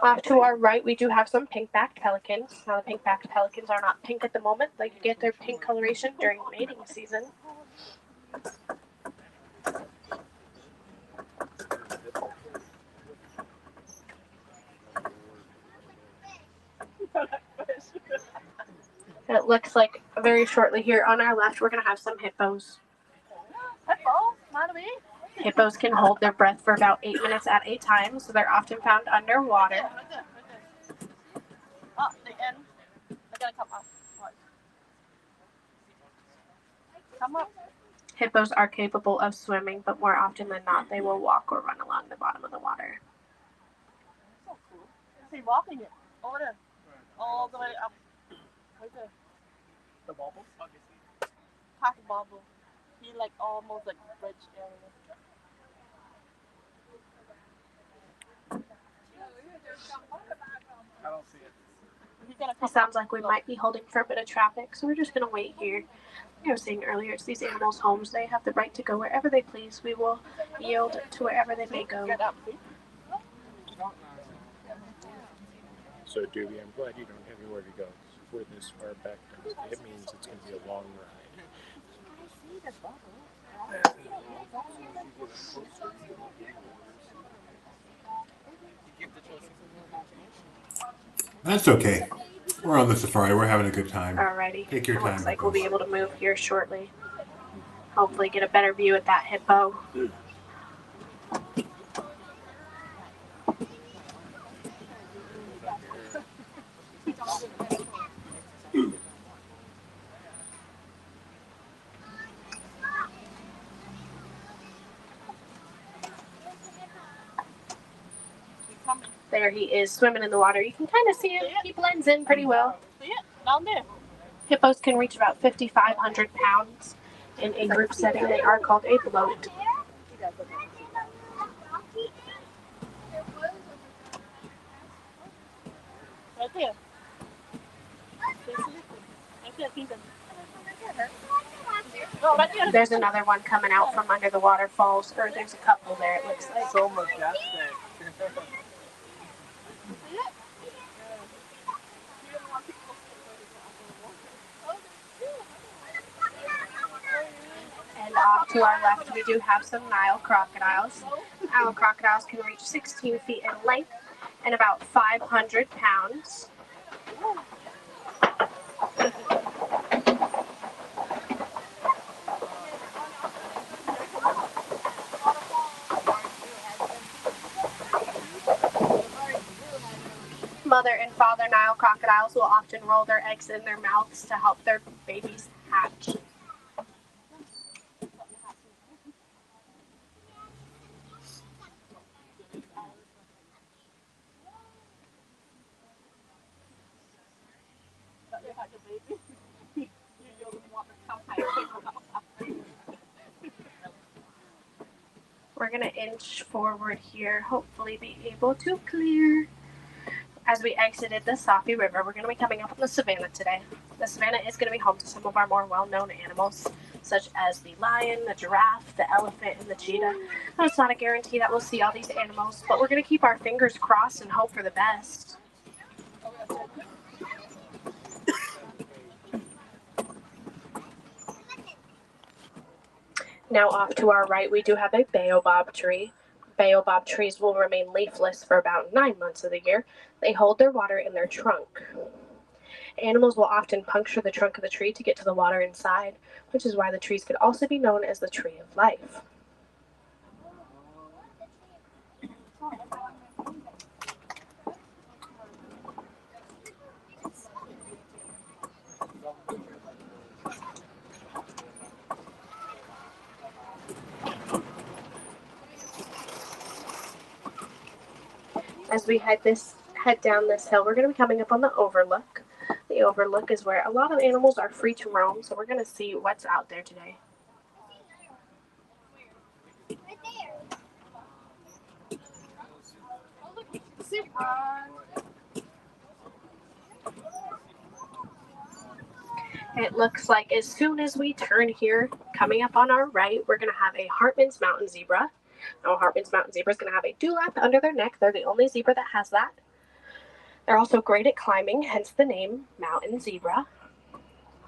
Off to our right, we do have some pink-backed pelicans. Now, the pink-backed pelicans are not pink at the moment. They get their pink coloration during mating season. It looks like very shortly here on our left, we're going to have some hippos. Hippos can hold their breath for about 8 minutes at a time, so they're often found underwater. Hippos are capable of swimming, but more often than not, they will walk or run along the bottom of the water. Is he walking it over there? All the way up. Right there. The bubble? Pocket bubble. He like almost like bridge area. I don't see it. It sounds like we might be holding for a bit of traffic, so we're just going to wait here. Like I was saying earlier, it's these animals' homes. They have the right to go wherever they please. We will yield to wherever they may go. So, Doobie, I'm glad you don't have anywhere to go. We're this far back. It means it's going to be a long ride. That's okay. We're on the safari. We're having a good time. Alrighty. Take your time. Looks like we'll be able to move here shortly. Hopefully get a better view at that hippo. There he is swimming in the water. You can kind of see him. He blends in pretty well. See it? Down there. Hippos can reach about 5,500 pounds. In a group setting, they are called a bloat. Right there. Right there, Kingdom. Oh, right there. There's another one coming out from under the waterfalls, or there's a couple there, it looks like. So much gas there. And off to our left, we do have some Nile crocodiles. Nile crocodiles can reach 16 feet in length and about 500 pounds. Mother and father Nile crocodiles will often roll their eggs in their mouths to help their babies hatch. We're going to inch forward here, hopefully be able to clear. As we exited the Safi River, we're going to be coming up on the savannah today. The savannah is going to be home to some of our more well-known animals, such as the lion, the giraffe, the elephant, and the cheetah. Now, it's not a guarantee that we'll see all these animals, but we're going to keep our fingers crossed and hope for the best. Now off to our right, we do have a baobab tree. Baobab trees will remain leafless for about 9 months of the year. They hold their water in their trunk. Animals will often puncture the trunk of the tree to get to the water inside, which is why the trees could also be known as the tree of life. As we head down this hill, we're going to be coming up on the overlook. The overlook is where a lot of animals are free to roam, so we're going to see what's out there today. It looks like as soon as we turn here, coming up on our right, we're going to have a Hartman's mountain zebra. Now, Hartman's mountain zebra is going to have a dewlap under their neck. They're the only zebra that has that. They're also great at climbing, hence the name mountain zebra.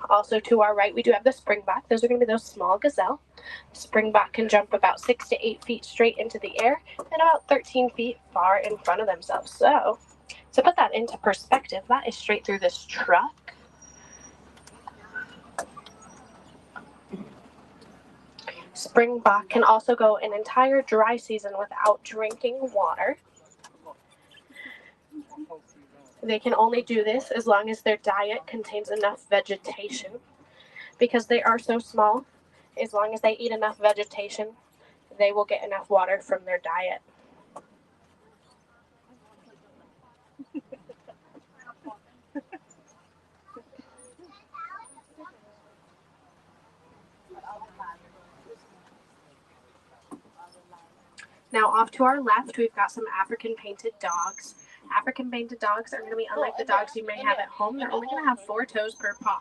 Also to our right, we do have the springbok. Those are going to be those small gazelle. Springbok can jump about 6 to 8 feet straight into the air and about 13 feet far in front of themselves. So, to put that into perspective, that is straight through this truck. Springbok can also go an entire dry season without drinking water. They can only do this as long as their diet contains enough vegetation. Because they are so small, as long as they eat enough vegetation, they will get enough water from their diet. Now off to our left, we've got some African painted dogs. African painted dogs are going to be unlike the dogs you may have at home. They're only going to have 4 toes per paw.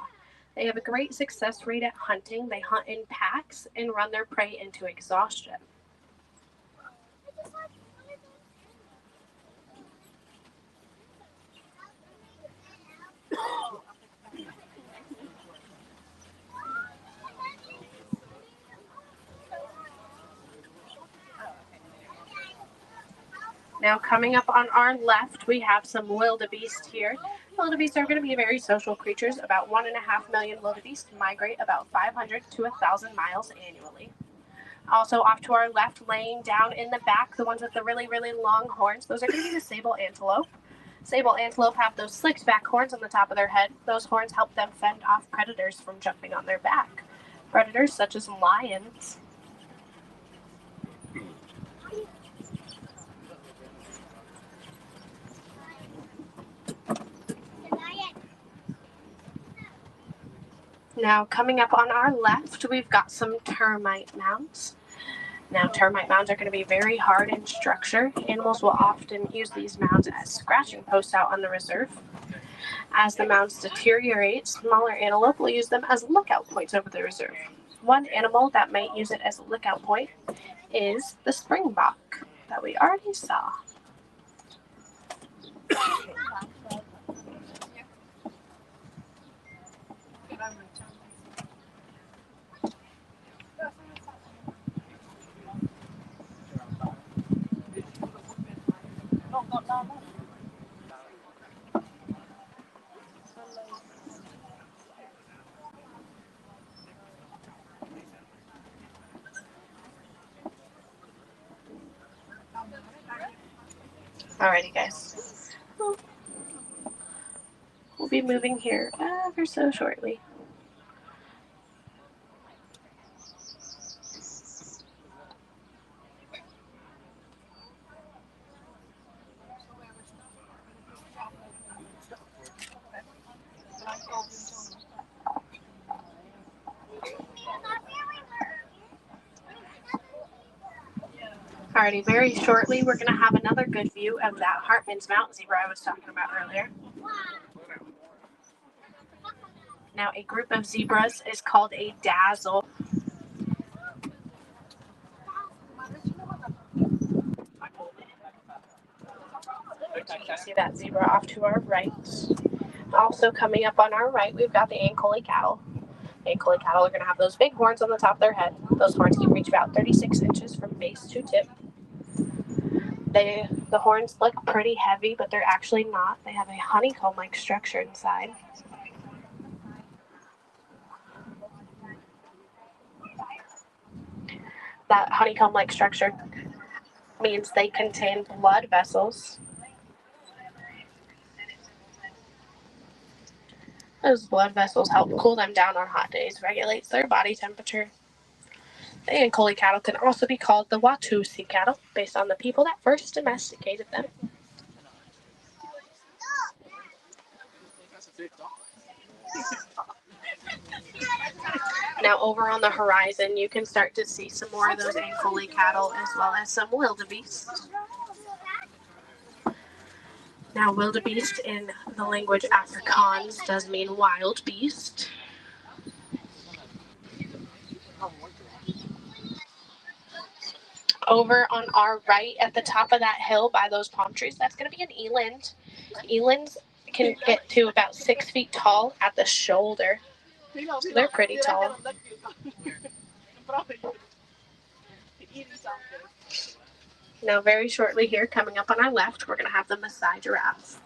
They have a great success rate at hunting. They hunt in packs and run their prey into exhaustion. Now coming up on our left, we have some wildebeest here. Wildebeest are going to be very social creatures. About 1.5 million wildebeest migrate about 500 to 1,000 miles annually. Also off to our left, laying down in the back, the ones with the really, really long horns, those are going to be the sable antelope. Sable antelope have those slicked back horns on the top of their head. Those horns help them fend off predators from jumping on their back. Predators such as lions. Now, coming up on our left, we've got some termite mounds. Now, termite mounds are going to be very hard in structure. Animals will often use these mounds as scratching posts out on the reserve. As the mounds deteriorate, smaller antelope will use them as lookout points over the reserve. One animal that might use it as a lookout point is the springbok that we already saw. Alrighty, guys. We'll be moving here ever so shortly. Alrighty, very shortly we're going to have another good view of that Hartman's Mountain zebra I was talking about earlier. Now, a group of zebras is called a dazzle. You can see that zebra off to our right. Also coming up on our right, we've got the Ankole cattle. Ankole cattle are going to have those big horns on the top of their head. Those horns can reach about 36 inches from base to tip. The horns look pretty heavy, but they're actually not. They have a honeycomb-like structure inside. That honeycomb-like structure means they contain blood vessels. Those blood vessels help cool them down on hot days, regulates their body temperature. The Ankole cattle can also be called the Watusi cattle, based on the people that first domesticated them. Now, over on the horizon, you can start to see some more of those Ankole cattle, as well as some wildebeest. Now, wildebeest in the language Afrikaans does mean wild beast. Over on our right, at the top of that hill by those palm trees, that's going to be an eland. Elands can get to about 6 feet tall at the shoulder. They're pretty tall. Now, very shortly here, coming up on our left, we're going to have the Maasai giraffe.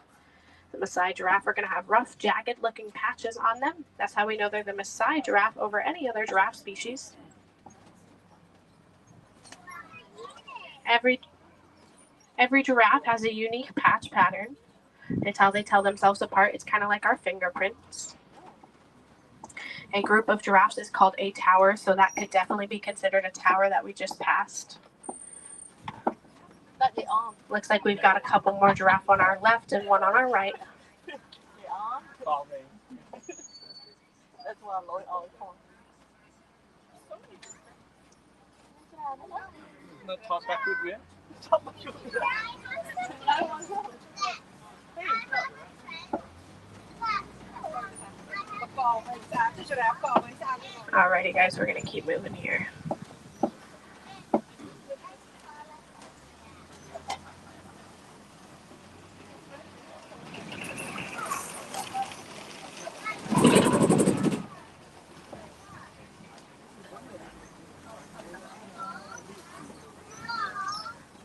The Maasai giraffe are going to have rough, jagged-looking patches on them. That's how we know they're the Maasai giraffe over any other giraffe species. Every giraffe has a unique patch pattern. It's how they tell themselves apart. It's kind of like our fingerprints. A group of giraffes is called a tower, so that could definitely be considered a tower that we just passed. Looks like we've got a couple more giraffe on our left and one on our right. Alrighty, guys, we're going to keep moving here.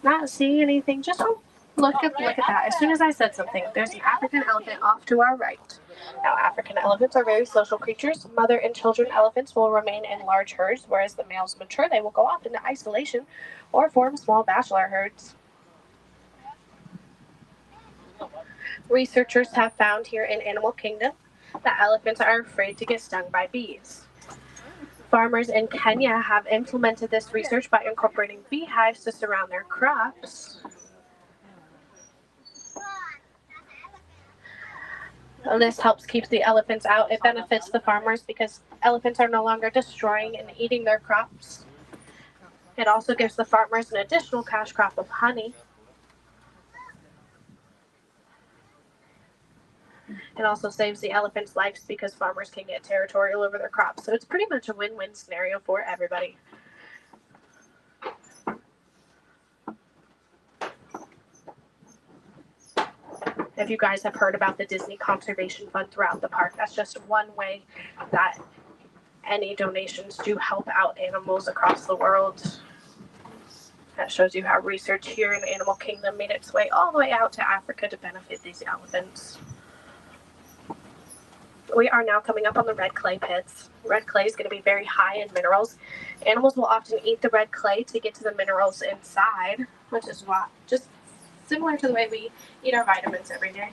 Not seeing anything, just look at that. As soon as I said something, there's an African elephant off to our right. Now, African elephants are very social creatures. Mother and children elephants will remain in large herds, whereas the males mature, they will go off into isolation or form small bachelor herds. Researchers have found here in Animal Kingdom that elephants are afraid to get stung by bees. Farmers in Kenya have implemented this research by incorporating beehives to surround their crops. This helps keep the elephants out. It benefits the farmers because elephants are no longer destroying and eating their crops. It also gives the farmers an additional cash crop of honey. It also saves the elephants' lives because farmers can get territorial over their crops. So it's pretty much a win-win scenario for everybody. If you guys have heard about the Disney Conservation Fund throughout the park, that's just one way that any donations do help out animals across the world. That shows you how research here in Animal Kingdom made its way all the way out to Africa to benefit these elephants. We are now coming up on the red clay pits. Red clay is going to be very high in minerals. Animals will often eat the red clay to get to the minerals inside, which is what, just similar to the way we eat our vitamins every day.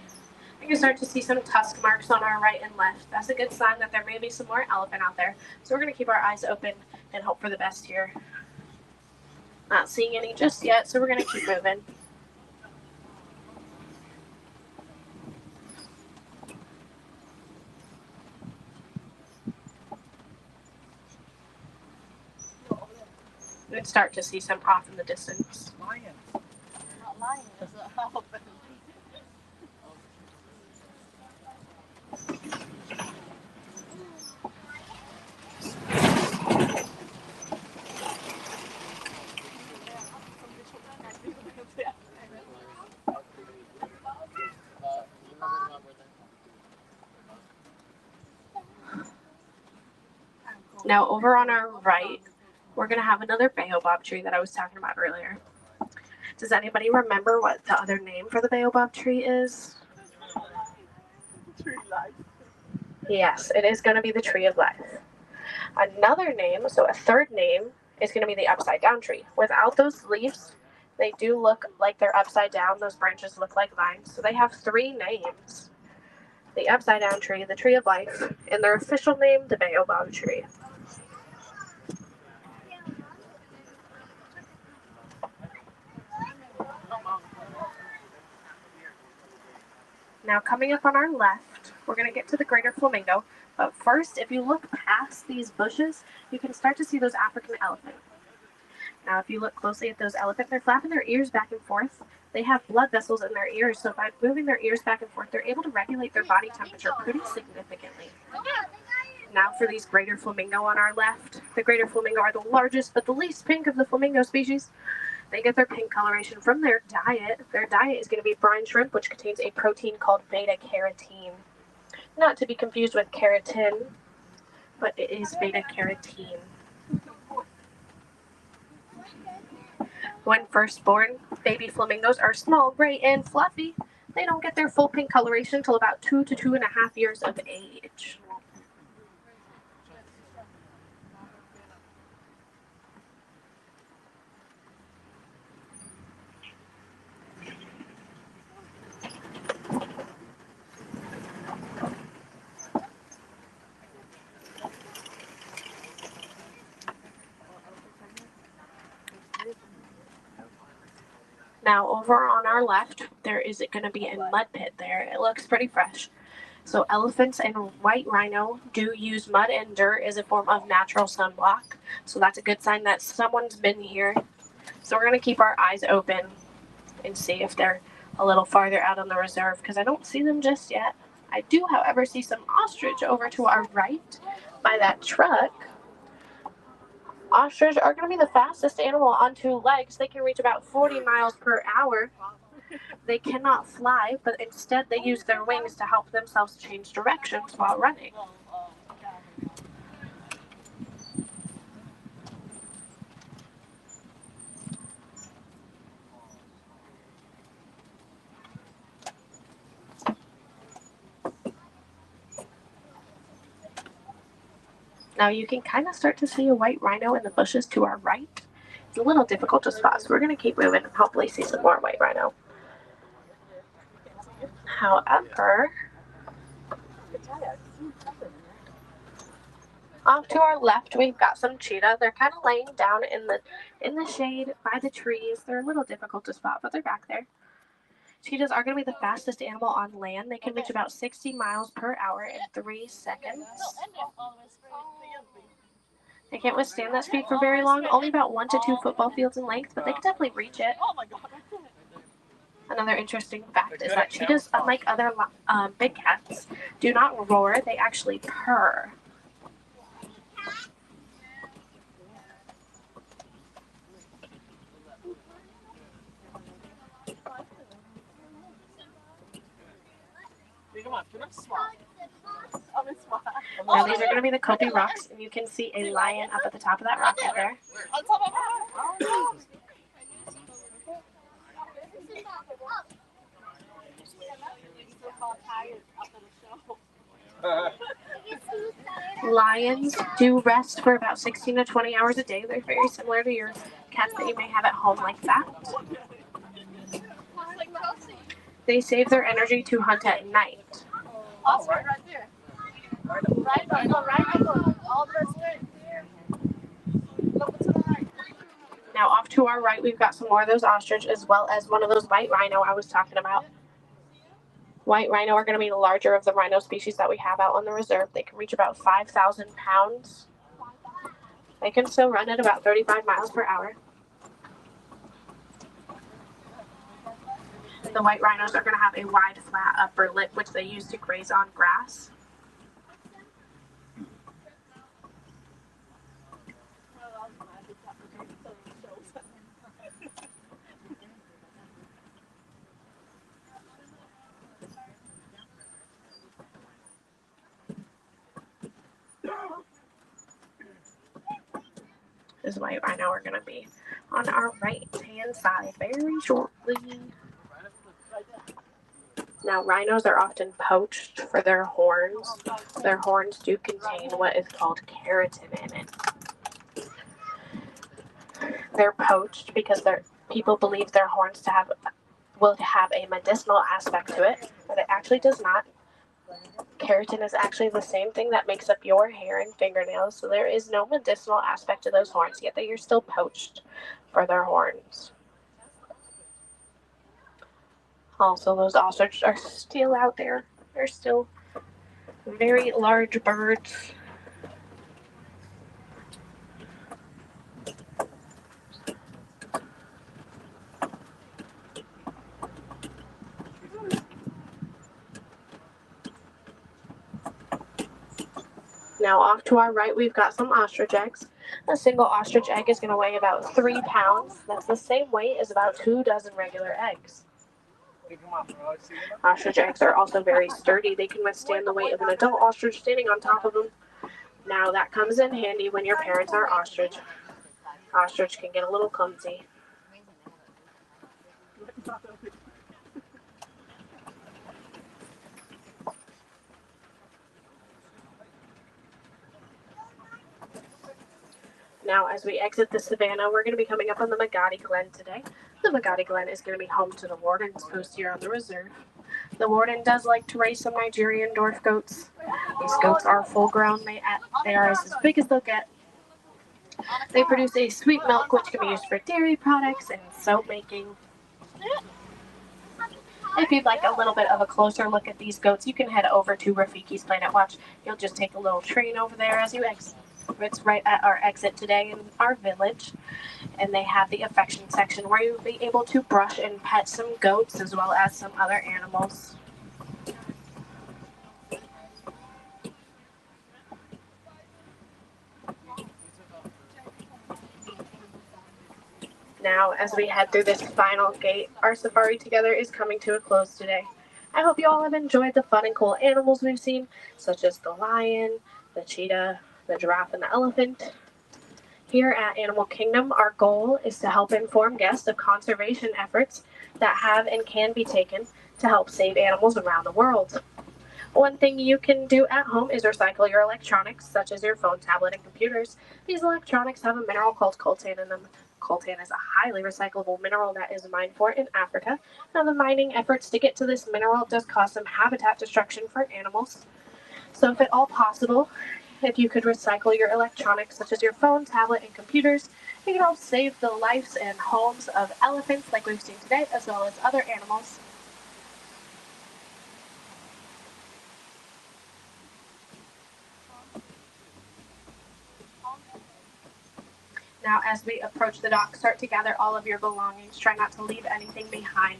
You can start to see some tusk marks on our right and left. That's a good sign that there may be some more elephant out there. So we're going to keep our eyes open and hope for the best here. Not seeing any just yet, so we're going to keep moving. You can start to see some off in the distance. Lion. Not lion, it's an elephant. Now over on our right, we're going to have another baobab tree that I was talking about earlier. Does anybody remember what the other name for the baobab tree is? Tree life. Yes, it is going to be the tree of life. Another name, so a third name, is going to be the upside down tree. Without those leaves, they do look like they're upside down. Those branches look like vines. So they have three names. The upside down tree, the tree of life, and their official name, the baobab tree. Now coming up on our left, we're going to get to the greater flamingo. But first, if you look past these bushes, you can start to see those African elephant. Now if you look closely at those elephants, they're flapping their ears back and forth. They have blood vessels in their ears, so by moving their ears back and forth, they're able to regulate their body temperature pretty significantly. Now for these greater flamingo on our left. The greater flamingo are the largest but the least pink of the flamingo species. They get their pink coloration from their diet. Their diet is going to be brine shrimp, which contains a protein called beta-carotene. Not to be confused with keratin, but it is beta-carotene. When first born, baby flamingos are small, gray, and fluffy. They don't get their full pink coloration until about 2 to 2.5 years of age. Now over on our left, there is going to be a mud pit there. It looks pretty fresh. So elephants and white rhino do use mud and dirt as a form of natural sunblock. So that's a good sign that someone's been here. So we're going to keep our eyes open and see if they're a little farther out on the reserve because I don't see them just yet. I do, however, see some ostrich over to our right by that truck. Ostrich are going to be the fastest animal on two legs. They can reach about 40 miles per hour. They cannot fly, but instead they use their wings to help themselves change directions while running. Now you can kind of start to see a white rhino in the bushes to our right. It's a little difficult to spot, so we're going to keep moving and hopefully see some more white rhino. However, off to our left, we've got some cheetah. They're kind of laying down in the shade by the trees. They're a little difficult to spot, but they're back there. Cheetahs are going to be the fastest animal on land. They can reach about 60 miles per hour in 3 seconds. They can't withstand that speed for very long, only about 1 to 2 football fields in length, but they can definitely reach it. Another interesting fact is that cheetahs, unlike other big cats, do not roar, they actually purr. Now these are going to be the Kobe rocks, and you can see a lion up at the top of that rock right there. Lions do rest for about 16 to 20 hours a day. They're very similar to your cats that you may have at home like that. They save their energy to hunt at night. Oh, right there. Now off to our right, we've got some more of those ostrich, as well as one of those white rhino I was talking about. White rhino are going to be the larger of the rhino species that we have out on the reserve. They can reach about 5,000 pounds. They can still run at about 35 miles per hour. The white rhinos are going to have a wide, flat upper lip, which they use to graze on grass. This white rhino are going to be on our right-hand side very shortly. Now, rhinos are often poached for their horns. Their horns do contain what is called keratin in it. They're poached because people believe their horns will have a medicinal aspect to it, but it actually does not. Keratin is actually the same thing that makes up your hair and fingernails, so there is no medicinal aspect to those horns, yet they are still poached for their horns. Also, those ostriches are still out there. They're still very large birds. Now off to our right, we've got some ostrich eggs. A single ostrich egg is going to weigh about 3 pounds. That's the same weight as about 2 dozen regular eggs. Ostrich eggs are also very sturdy. They can withstand the weight of an adult ostrich standing on top of them. Now that comes in handy when your parents are ostrich. Ostrich can get a little clumsy. Now, as we exit the savannah, we're going to be coming up on the Magadi Glen today. The Magadi Glen is going to be home to the Warden's post here on the reserve. The Warden does like to raise some Nigerian dwarf goats. These goats are full grown. They are as big as they'll get. They produce a sweet milk which can be used for dairy products and soap making. If you'd like a little bit of a closer look at these goats, you can head over to Rafiki's Planet Watch. You'll just take a little train over there as you exit. It's right at our exit today in our village, and they have the affection section where you'll be able to brush and pet some goats as well as some other animals. Now, as we head through this final gate, our safari together is coming to a close today. I hope you all have enjoyed the fun and cool animals we've seen, such as the lion, the cheetah, the giraffe, and the elephant. Here at Animal Kingdom, our goal is to help inform guests of conservation efforts that have and can be taken to help save animals around the world. One thing you can do at home is recycle your electronics, such as your phone, tablet, and computers. These electronics have a mineral called coltan in them. Coltan is a highly recyclable mineral that is mined for in Africa. Now, the mining efforts to get to this mineral does cause some habitat destruction for animals. So if at all possible, if you could recycle your electronics, such as your phone, tablet, and computers, you can help save the lives and homes of elephants like we've seen today, as well as other animals. Now, as we approach the dock, start to gather all of your belongings. Try not to leave anything behind.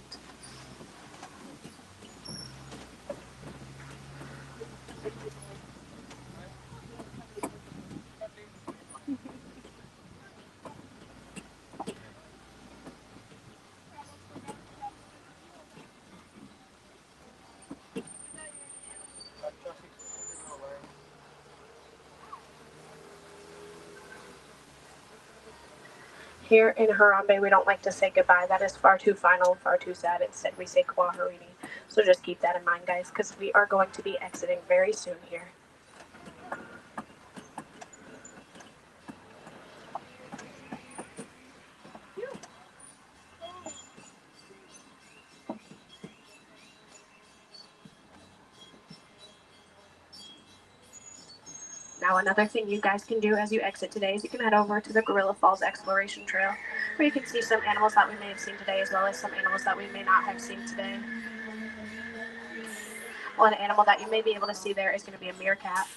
Here in Harambe, we don't like to say goodbye. That is far too final, far too sad. Instead, we say Kwaharini. So just keep that in mind, guys, because we are going to be exiting very soon here. Now, another thing you guys can do as you exit today is you can head over to the Gorilla Falls Exploration Trail, where you can see some animals that we may have seen today, as well as some animals that we may not have seen today. One animal that you may be able to see there is going to be a meerkat.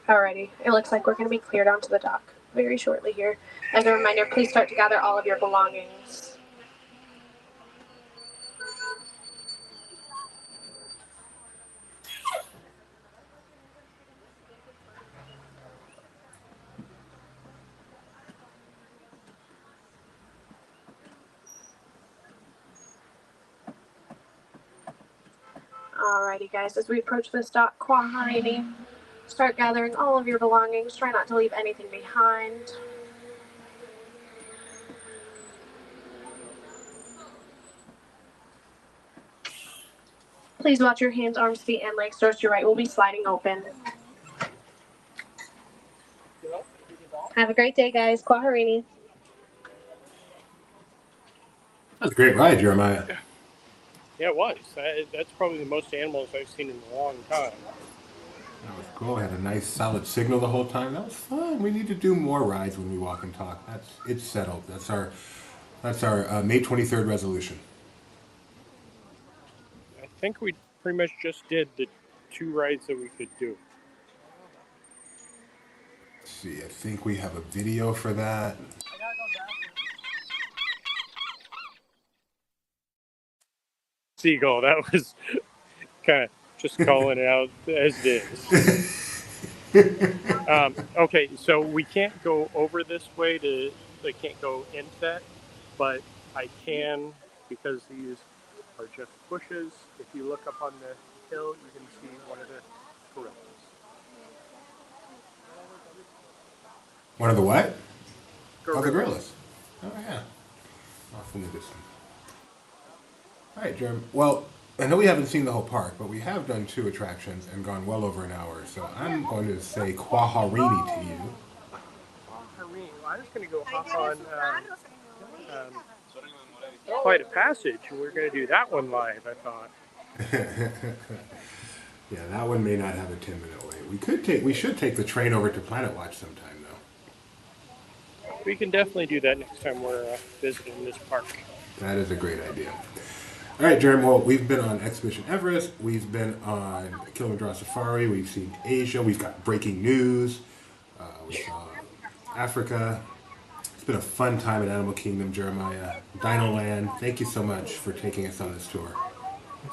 Alrighty, it looks like we're going to be cleared onto the dock very shortly here. As a reminder, please start to gather all of your belongings. Alrighty, guys, as we approach this dock, Kwaharini, start gathering all of your belongings. Try not to leave anything behind. Please watch your hands, arms, feet, and legs. Doors to your right will be sliding open. Have a great day, guys. Kwaharini. That's a great ride, Jeremiah. Yeah, it was. That's probably the most animals I've seen in a long time. That was cool. I had a nice solid signal the whole time. That was fun. We need to do more rides when we walk and talk. It's settled. That's our May 23rd resolution. I think we pretty much just did the 2 rides that we could do. Let's see, I think we have a video for that. Seagull, that was kind of just calling it out as it is. Okay, so we can't go over this way I can't go into that, but I can, because these are just bushes. If you look up on the hill, you can see one of the gorillas. One of the what? Gorillas. Oh, the gorillas. Oh, yeah. Off in the distance. All right, Jeremy. Well, I know we haven't seen the whole park, but we have done 2 attractions and gone well over an hour. So I'm going to say Kwaharini to you. Kwaharini. Well, I was going to go hop on Flight of Passage, and we're going to do that one live, I thought. Yeah, that one may not have a 10-minute wait. We should take the train over to Planet Watch sometime, though. We can definitely do that next time we're visiting this park. That is a great idea. All right, Jeremy. Well, we've been on Expedition Everest. We've been on Kilimanjaro Safari. We've seen Asia. We've got breaking news. We saw Africa. It's been a fun time at Animal Kingdom, Jeremiah. Dino Land, thank you so much for taking us on this tour.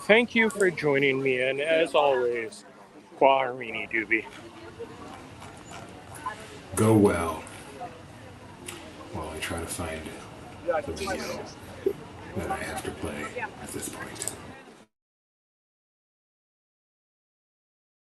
Thank you for joining me, and as always, Kwaharini Doobie. Go well. While I try to find the video that I have to play.